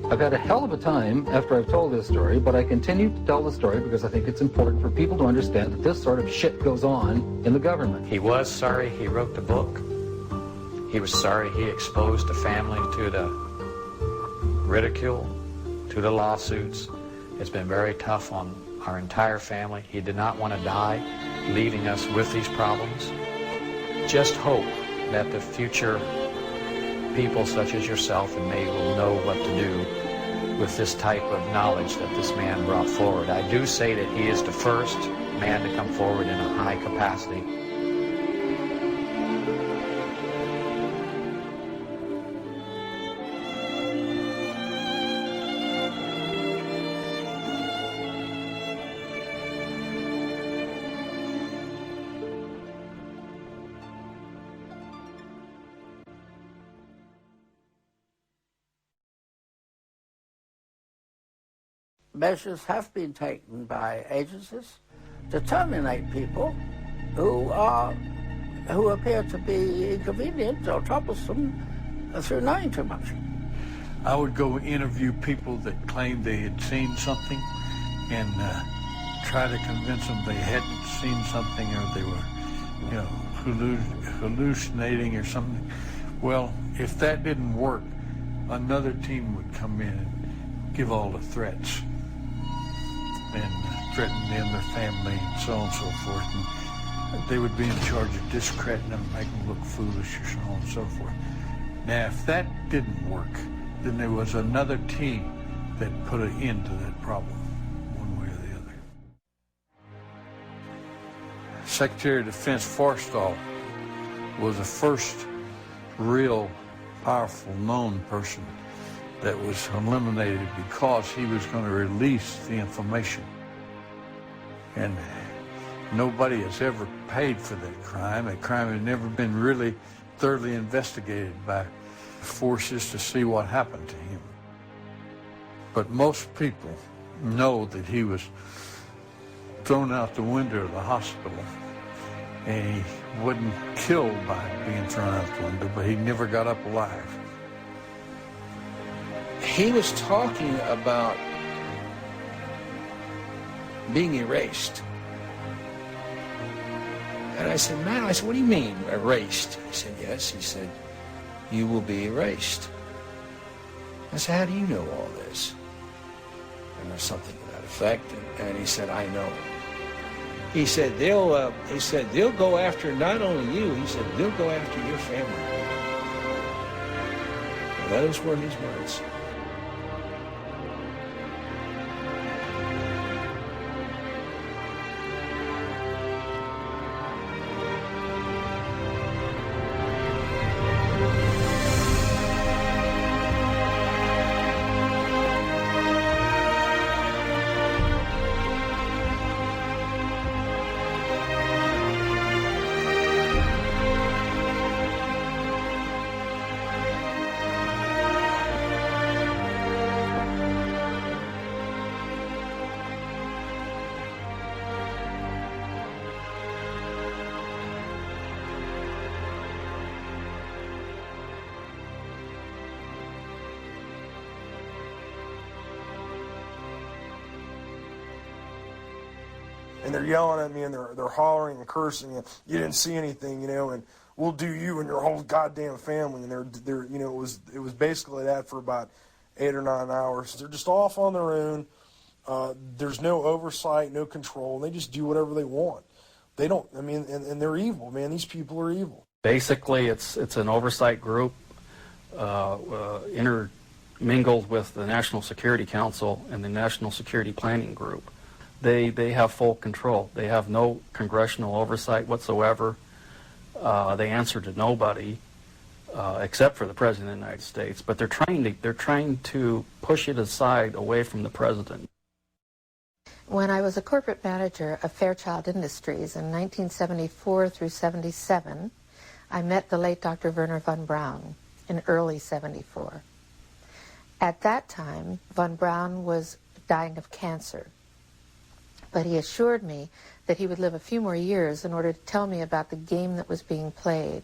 S26: I've had a hell of a time after I've told this story, but I continue to tell the story because I think it's important for people to understand that this sort of shit goes on in the government.
S5: He was sorry he wrote the book. He was sorry he exposed the family to the ridicule, to the lawsuits. It's been very tough on our entire family. He did not want to die, leaving us with these problems. Just hope that the future people such as yourself and me will know what to do with this type of knowledge that this man brought forward. I do say that he is the first man to come forward in a high capacity.
S6: Measures have been taken by agencies to terminate people who appear to be inconvenient or troublesome through knowing too much.
S9: I would go interview people that claimed they had seen something and try to convince them they hadn't seen something or they were, hallucinating or something. Well, if that didn't work, another team would come in and give all the threats and threaten them, their family, and so on and so forth. And they would be in charge of discrediting them, making them look foolish, or so on and so forth. Now, if that didn't work, then there was another team that put an end to that problem, one way or the other. Secretary of Defense Forstall was the first real powerful known person that was eliminated because he was going to release the information. And nobody has ever paid for that crime. That crime had never been really thoroughly investigated by forces to see what happened to him. But most people know that he was thrown out the window of the hospital, and he wasn't killed by being thrown out the window, but he never got up alive.
S17: He was talking about being erased. And I said, man, what do you mean, erased? He said, yes. He said, you will be erased. I said, how do you know all this? And there's something to that effect. And he said, I know. He said, they'll go after not only you, he said, they'll go after your family. And those were his words.
S11: And they're yelling at me, and they're hollering and cursing, and you didn't see anything, and we'll do you and your whole goddamn family. And they're it was basically that for about 8 or 9 hours. They're just off on their own. There's no oversight, no control, and they just do whatever they want. They don't. And they're evil, man. These people are evil.
S3: Basically, it's an oversight group intermingled with the National Security Council and the National Security Planning Group. They have full control. They have no congressional oversight whatsoever. They answer to nobody except for the President of the United States. But they're trying to push it aside away from the President.
S12: When I was a corporate manager of Fairchild Industries in 1974 through 77, I met the late Dr. Werner von Braun in early 74. At that time, von Braun was dying of cancer. But he assured me that he would live a few more years in order to tell me about the game that was being played,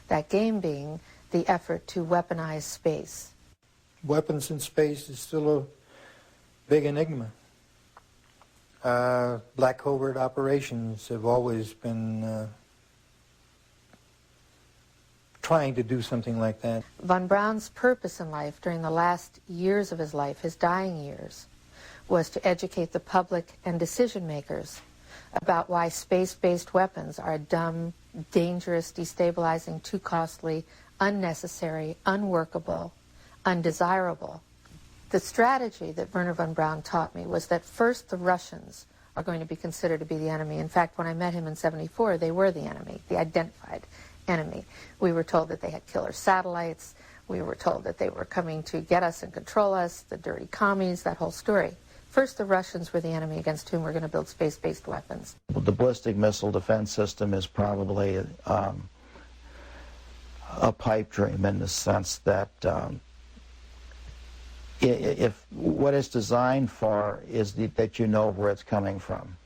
S12: that game being the effort to weaponize space.
S13: Weapons in space is still a big enigma. Black covert operations have always been trying to do something like that.
S12: Von Braun's purpose in life during the last years of his life, his dying years, was to educate the public and decision makers about why space-based weapons are dumb, dangerous, destabilizing, too costly, unnecessary, unworkable, undesirable. The strategy that Werner von Braun taught me was that first the Russians are going to be considered to be the enemy. In fact, when I met him in '74, they were the enemy, the identified enemy. We were told that they had killer satellites. We were told that they were coming to get us and control us, the dirty commies, that whole story. First, the Russians were the enemy against whom we're going to build space-based weapons.
S6: The ballistic missile defense system is probably a pipe dream in the sense that if what it's designed for is that you know where it's coming from.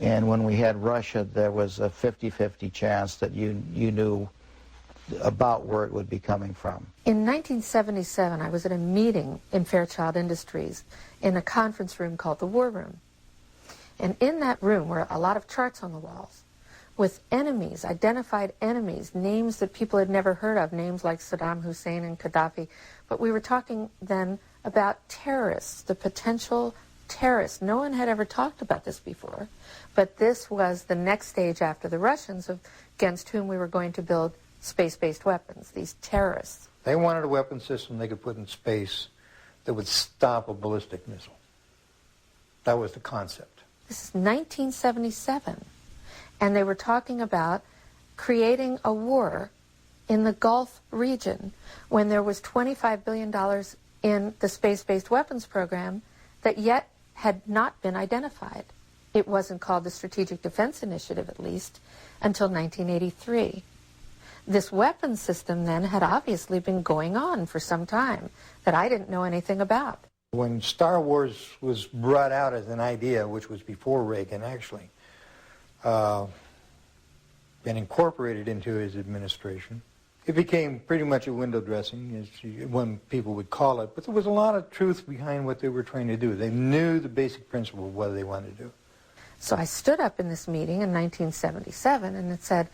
S6: And when we had Russia, there was a 50-50 chance that you knew about where it would be coming from.
S12: In 1977, I was at a meeting in Fairchild Industries in a conference room called the War Room. And in that room were a lot of charts on the walls with enemies, identified enemies, names that people had never heard of, names like Saddam Hussein and Gaddafi. But we were talking then about terrorists, the potential terrorists. No one had ever talked about this before, but this was the next stage after the Russians against whom we were going to build space-based weapons, these terrorists.
S13: They wanted a weapon system they could put in space that would stop a ballistic missile. That was the concept.
S12: This is 1977, and they were talking about creating a war in the Gulf region when there was $25 billion in the space-based weapons program that yet had not been identified. It wasn't called the Strategic Defense Initiative, at least, until 1983. This weapons system then had obviously been going on for some time that I didn't know anything about.
S13: When Star Wars was brought out as an idea, which was before Reagan actually, and incorporated into his administration, it became pretty much a window dressing, as one people would call it, but there was a lot of truth behind what they were trying to do. They knew the basic principle of what they wanted to do.
S12: So I stood up in this meeting in 1977 and it said,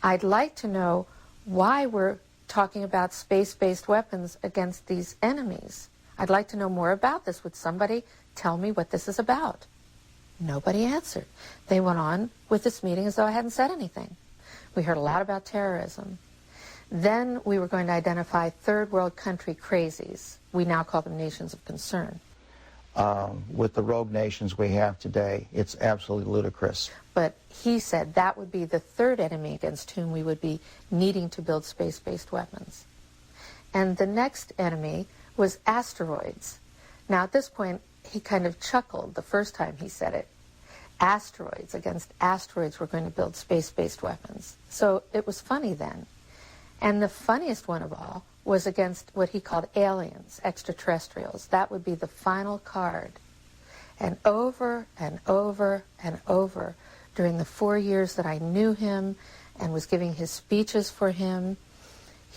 S12: I'd like to know why we're talking about space-based weapons against these enemies. I'd like to know more about this. Would somebody tell me what this is about? Nobody answered. They went on with this meeting as though I hadn't said anything. We heard a lot about terrorism. Then we were going to identify third world country crazies. We now call them nations of concern.
S6: With the rogue nations we have today, it's absolutely ludicrous.
S12: But he said that would be the third enemy against whom we would be needing to build space-based weapons. And the next enemy was asteroids. Now at this point, he kind of chuckled the first time he said it. Asteroids, against asteroids we're going to build space-based weapons. So it was funny then. And the funniest one of all was against what he called aliens, extraterrestrials. That would be the final card. And over and over and over, during the 4 years that I knew him and was giving his speeches for him,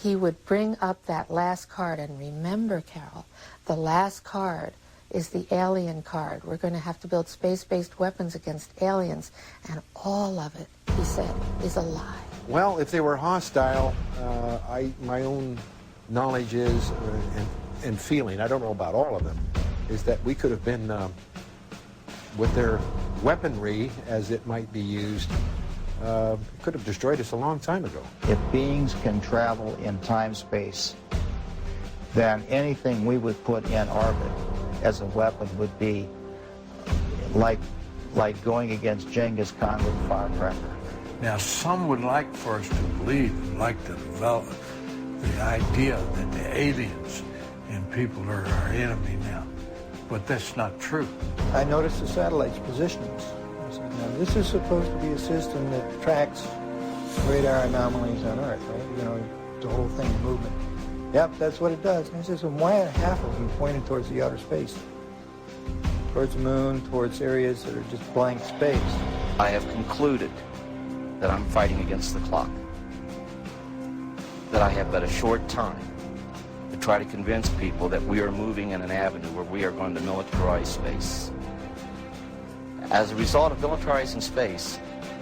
S12: he would bring up that last card. And remember, Carol, the last card is the alien card. We're going to have to build space-based weapons against aliens. And all of it, he said, is a lie.
S2: Well, if they were hostile, my own knowledge is, and feeling, I don't know about all of them, is that we could have been, with their weaponry, as it might be used, could have destroyed us a long time ago.
S6: If beings can travel in time-space, then anything we would put in orbit as a weapon would be like going against Genghis Khan with a firecracker.
S9: Now, some would like for us to believe, and like to develop the idea that the aliens and people are our enemy now, but that's not true.
S13: I noticed the satellite's positionings. I said, now, this is supposed to be a system that tracks radar anomalies on Earth, right? You know, the whole thing, movement. Yep, that's what it does. And I said, so why are half of them pointed towards the outer space? Towards the moon, towards areas that are just blank space.
S8: I have concluded that I'm fighting against the clock. That I have but a short time to try to convince people that we are moving in an avenue where we are going to militarize space. As a result of militarizing space,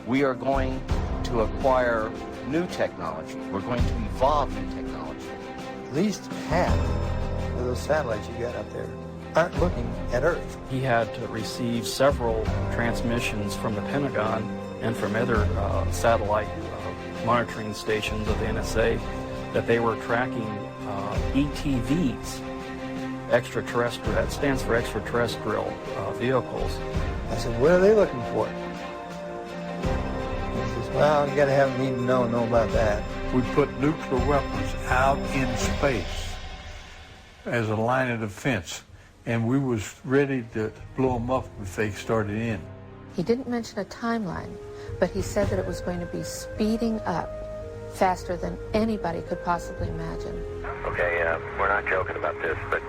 S8: we are going to acquire new technology. We're going to evolve new technology.
S13: At least half of those satellites you got up there aren't looking at Earth.
S3: He had to receive several transmissions from the Pentagon and from other satellite monitoring stations of the NSA that they were tracking ETVs, extraterrestrial. That stands for extraterrestrial vehicles.
S13: I said, what are they looking for? He says, well, you got to have a meeting to know about that.
S9: We put nuclear weapons out in space as a line of defense, and we was ready to blow them up if they started in.
S12: He didn't mention a timeline, but he said that it was going to be speeding up faster than anybody could possibly imagine.
S15: Okay, we're not joking about this, but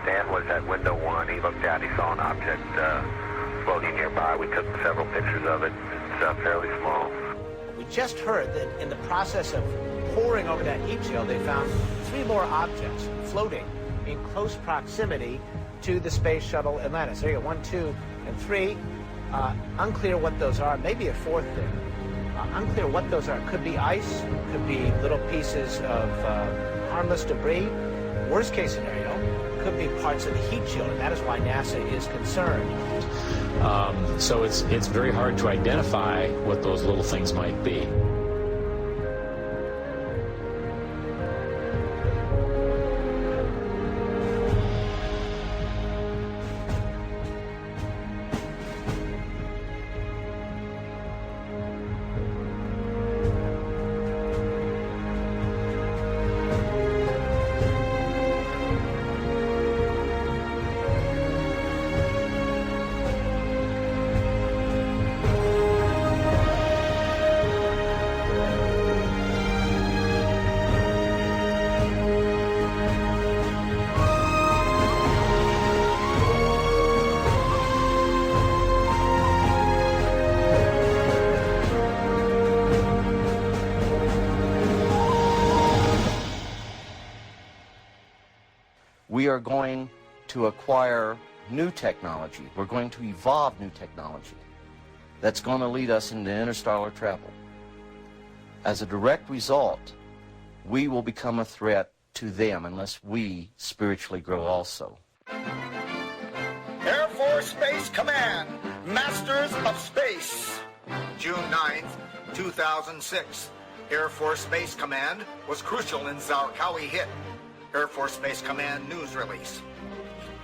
S15: Dan was at window 1. He looked out, he saw an object floating nearby. We took several pictures of it. It's fairly small.
S16: We just heard that in the process of poring over that heat shield, they found 3 more objects floating in close proximity to the Space Shuttle Atlantis. There you go, 1, 2, and 3. Unclear what those are. Maybe a 4th thing. Unclear what those are. Could be ice, could be little pieces of harmless debris. Worst case scenario, could be parts of the heat shield, and that is why NASA is concerned.
S5: So it's very hard to identify what those little things might be.
S8: We are going to acquire new technology. We're going to evolve new technology that's going to lead us into interstellar travel. As a direct result, we will become a threat to them unless we spiritually grow also.
S18: Air Force Space Command, Masters of Space. June 9th, 2006. Air Force Space Command was crucial in Zarqawi hit. Air Force Space Command news release.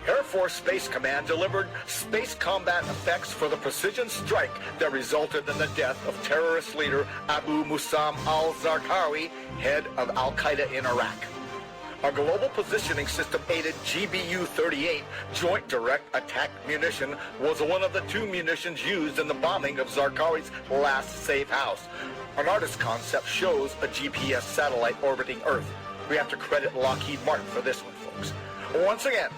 S18: Air Force Space Command delivered space combat effects for the precision strike that resulted in the death of terrorist leader Abu Musam al-Zarqawi, head of Al-Qaeda in Iraq. A global positioning system-aided GBU-38 Joint Direct Attack Munition was one of the 2 munitions used in the bombing of Zarqawi's last safe house. An artist concept shows a GPS satellite orbiting Earth. We have to credit Lockheed Martin for this one, folks. Once again,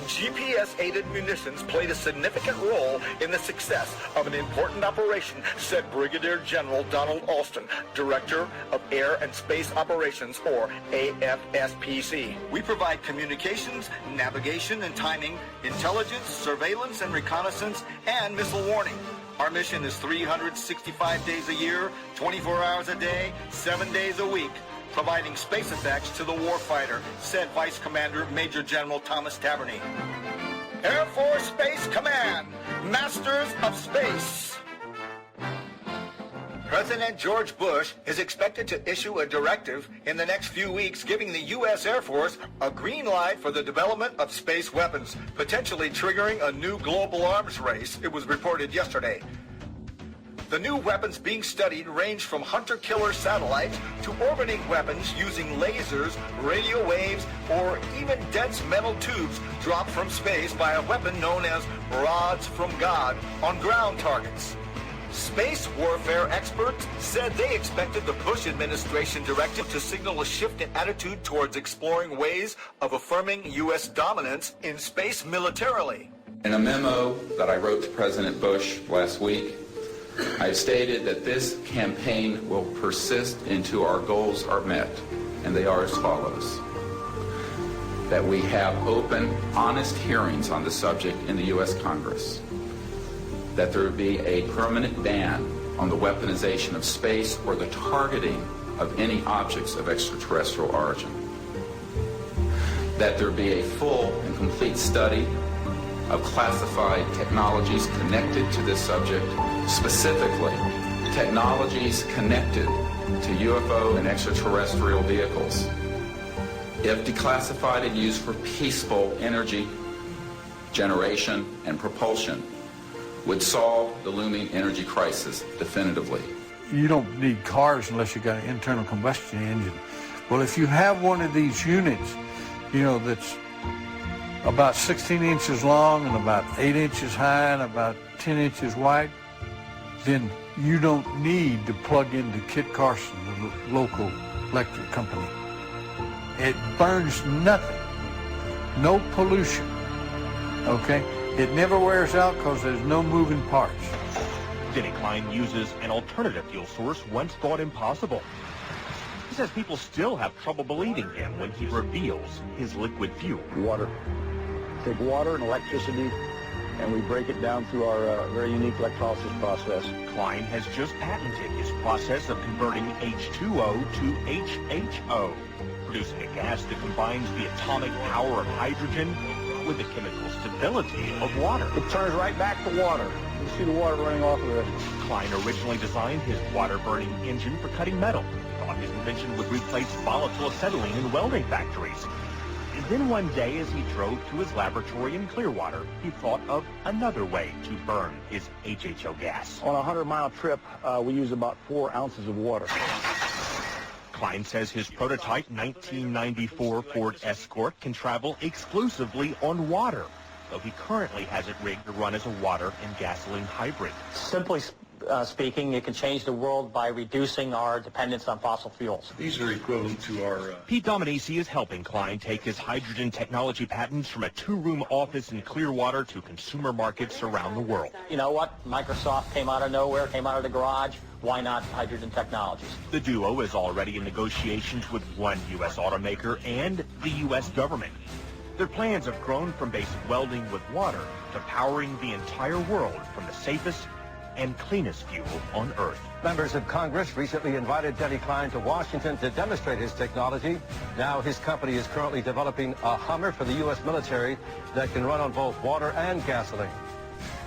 S18: GPS-aided munitions played a significant role in the success of an important operation, said Brigadier General Donald Alston, Director of Air and Space Operations, or AFSPC. We provide communications, navigation and timing, intelligence, surveillance and reconnaissance, and missile warning. Our mission is 365 days a year, 24 hours a day, 7 days a week, providing space effects to the warfighter, said Vice Commander Major General Thomas Taberny. Air Force Space Command, Masters of Space. President George Bush is expected to issue a directive in the next few weeks giving the U.S. Air Force a green light for the development of space weapons, potentially triggering a new global arms race, it was reported yesterday. The new weapons being studied range from hunter-killer satellites to orbiting weapons using lasers, radio waves, or even dense metal tubes dropped from space by a weapon known as rods from God on ground targets. Space warfare experts said they expected the Bush administration directive to signal a shift in attitude towards exploring ways of affirming U.S. dominance in space militarily.
S7: In a memo that I wrote to President Bush last week, I stated that this campaign will persist until our goals are met, and they are as follows. That we have open, honest hearings on the subject in the U.S. Congress. That there be a permanent ban on the weaponization of space or the targeting of any objects of extraterrestrial origin. That there be a full and complete study of classified technologies connected to this subject, specifically technologies connected to UFO and extraterrestrial vehicles, if declassified and used for peaceful energy generation and propulsion, would solve the looming energy crisis definitively.
S9: You don't need cars unless you got an internal combustion engine. Well, if you have one of these units, you know, that's about 16 inches long and about 8 inches high and about 10 inches wide, then you don't need to plug into Kit Carson, the local electric company. It burns nothing, no pollution, okay? It never wears out because there's no moving parts.
S1: Denny Klein uses an alternative fuel source once thought impossible. He says people still have trouble believing him when he reveals his liquid fuel.
S10: Water. Take water and electricity, and we break it down through our very unique electrolysis process.
S1: Klein has just patented his process of converting H2O to HHO, producing a gas that combines the atomic power of hydrogen with the chemical stability of water.
S10: It turns right back to water. You see the water running off of it.
S1: Klein originally designed his water-burning engine for cutting metal. He thought his invention would replace volatile acetylene in welding factories. And then one day, as he drove to his laboratory in Clearwater, he thought of another way to burn his HHO gas.
S10: On a 100-mile trip, we use about 4 ounces of water.
S1: Klein says his prototype 1994 Ford Escort can travel exclusively on water, though he currently has it rigged to run as a water and gasoline hybrid.
S14: Simply speaking, it can change the world by reducing our dependence on fossil fuels.
S1: These are equivalent to our... Pete Dominici is helping Klein take his hydrogen technology patents from a 2-room office in Clearwater to consumer markets around the world.
S14: You know what? Microsoft came out of nowhere, came out of the garage. Why not hydrogen technologies?
S1: The duo is already in negotiations with one U.S. automaker and the U.S. government. Their plans have grown from basic welding with water to powering the entire world from the safest and cleanest fuel on Earth.
S19: Members of Congress recently invited Denny Klein to Washington to demonstrate his technology. Now his company is currently developing a Hummer for the U.S. military that can run on both water and gasoline.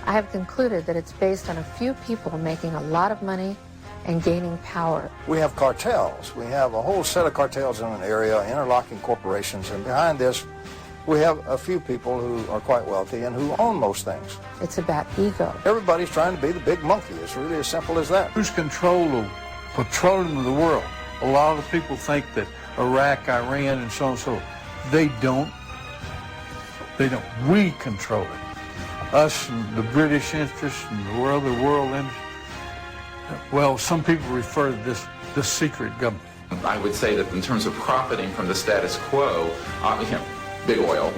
S12: I have concluded that it's based on a few people making a lot of money and gaining power.
S20: We have cartels. We have a whole set of cartels in an area, interlocking corporations, and behind this we have a few people who are quite wealthy and who own most things.
S12: It's about ego.
S20: Everybody's trying to be the big monkey. It's really as simple as that.
S9: Who's control of petroleum of the world? A lot of people think that Iraq, Iran, and so on and so. They don't. They don't. We control it. Us and the British interests and the world interests. Well, some people refer to this the secret government.
S7: I would say that in terms of profiting from the status quo, big oil,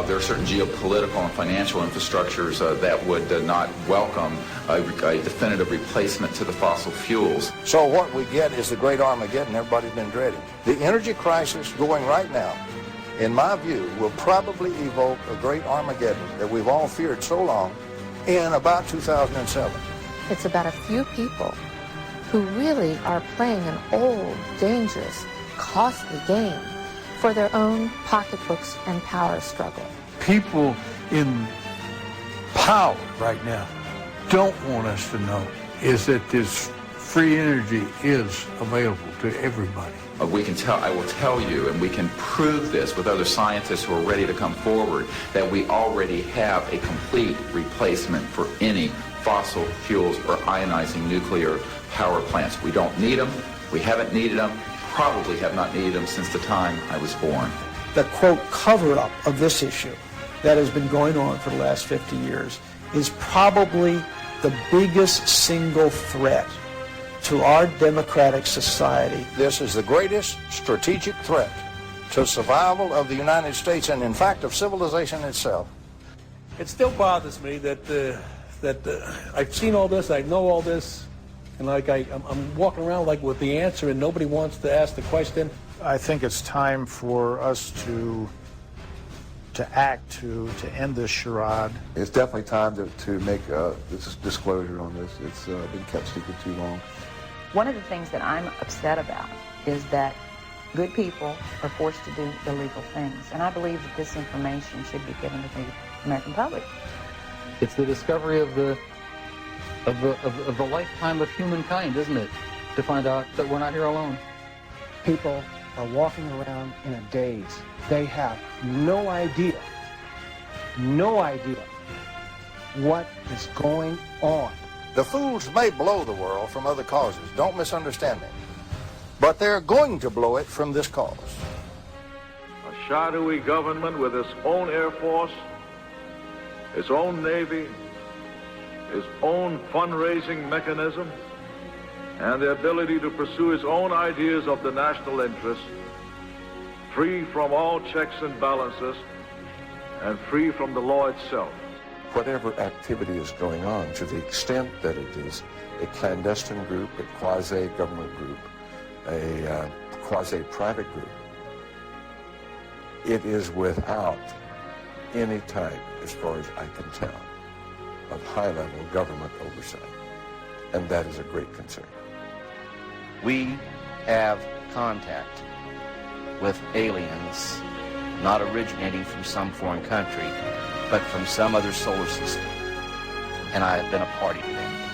S7: there are certain geopolitical and financial infrastructures that would not welcome a definitive replacement to the fossil fuels.
S20: So what we get is the great Armageddon everybody's been dreading. The energy crisis going right now, in my view, will probably evoke a great Armageddon that we've all feared so long in about 2007.
S12: It's about a few people who really are playing an old, dangerous, costly game for their own pocketbooks and power struggle.
S9: People in power right now don't want us to know is that this free energy is available to everybody.
S7: We can tell, I will tell you, and we can prove this with other scientists who are ready to come forward, that we already have a complete replacement for any fossil fuels or ionizing nuclear power plants. We don't need them. We haven't needed them. Probably have not needed them since the time I was born.
S25: The, quote, cover-up of this issue that has been going on for the last 50 years is probably the biggest single threat to our democratic society.
S20: This is the greatest strategic threat to survival of the United States and, in fact, of civilization itself.
S27: It still bothers me that I've seen all this, I know all this, and like I'm walking around like with the answer and nobody wants to ask the question.
S28: I think it's time for us to act to end this charade.
S24: It's definitely time to make this disclosure on this. It's been kept secret too long.
S29: One of the things that I'm upset about is that
S2: good people are forced to do illegal things. And I believe that this information should be given to the American public.
S4: It's the discovery of the lifetime of humankind, isn't it? To find out that we're not here alone.
S11: People are walking around in a daze. They have no idea what is going on.
S20: The fools may blow the world from other causes, don't misunderstand me, but they're going to blow it from this cause.
S17: A shadowy government with its own Air Force, its own Navy, its own fundraising mechanism, and the ability to pursue its own ideas of the national interest, free from all checks and balances, and free from the law itself.
S21: Whatever activity is going on, to the extent that it is a clandestine group, a quasi-government group, a quasi-private group, it is without any type, as far as I can tell, of high-level government oversight. And that is a great concern.
S8: We have contact with aliens not originating from some foreign country, but from some other solar system. And I have been a party to them.